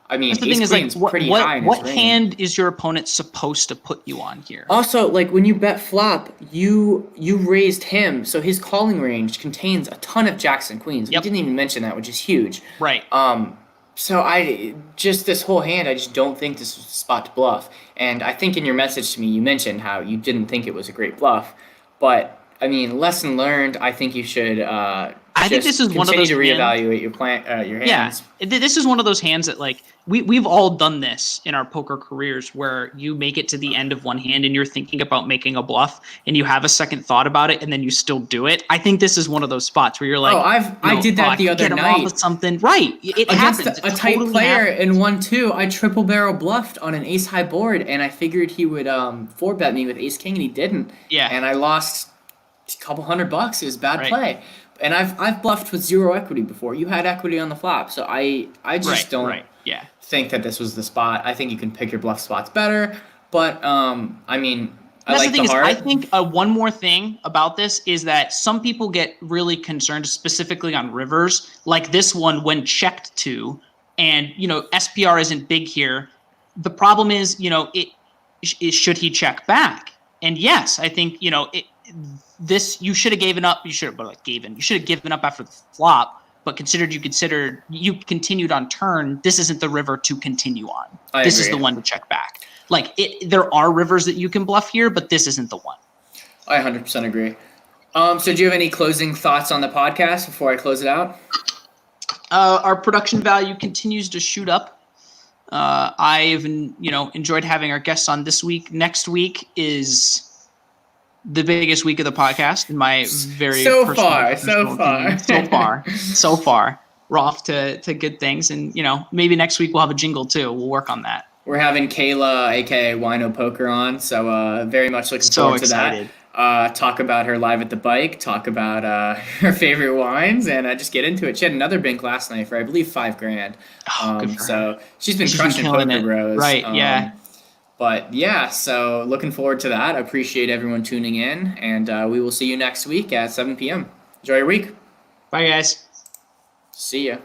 [SPEAKER 1] I mean, ace queen's pretty high in his
[SPEAKER 2] what
[SPEAKER 1] range.
[SPEAKER 2] hand is your opponent supposed to put you on here?
[SPEAKER 1] Also, like, when you bet flop, you raised him. So his calling range contains a ton of jacks and queens. We didn't even mention that, which is huge.
[SPEAKER 2] Right.
[SPEAKER 1] So this whole hand, I just don't think this was a spot to bluff. And I think in your message to me, you mentioned how you didn't think it was a great bluff. But, I mean, lesson learned, I think you should I think this is one of those to reevaluate your hands.
[SPEAKER 2] Yeah, this is one of those hands that, like, we've all done this in our poker careers, where you make it to the end of one hand and you're thinking about making a bluff and you have a second thought about it and then you still do it. I think this is one of those spots where you're like,
[SPEAKER 1] I did that the other night.
[SPEAKER 2] With something. Right. It
[SPEAKER 1] against
[SPEAKER 2] happens.
[SPEAKER 1] a tight player in 1-2. I triple barrel bluffed on an ace high board, and I figured he would 4-bet me with ace king, and he didn't.
[SPEAKER 2] Yeah.
[SPEAKER 1] And I lost a couple $100. It was bad play. And I've bluffed with 0 equity before. You had equity on the flop, so I just don't think that this was the spot. I think you can pick your bluff spots better, but I mean, I like the heart.
[SPEAKER 2] I think one more thing about this is that some people get really concerned, specifically on rivers, like this one when checked to, and SPR isn't big here. The problem is, should he check back? And yes, I think this you should have given up. You should have given up after the flop. But you continued on turn. This isn't the river to continue on. This is the one to check back. Like there are rivers that you can bluff here, but this isn't the one.
[SPEAKER 1] I 100% agree. So do you have any closing thoughts on the podcast before I close it out?
[SPEAKER 2] Our production value continues to shoot up. I've enjoyed having our guests on this week. Next week is the biggest week of the podcast in my very
[SPEAKER 1] so
[SPEAKER 2] far. We're off to good things, and maybe next week we'll have a jingle too. We'll work on that.
[SPEAKER 1] We're having Kayla, aka WinoPoker, on, so very much looking forward to that. Talk about her live at the bike, talk about her favorite wines, and just get into it. She had another bink last night for I believe $5,000. So she's been crushing Poker Bros.
[SPEAKER 2] Right? Yeah.
[SPEAKER 1] But yeah, so looking forward to that. I appreciate everyone tuning in, and we will see you next week at 7 p.m. Enjoy your week.
[SPEAKER 2] Bye, guys.
[SPEAKER 1] See ya.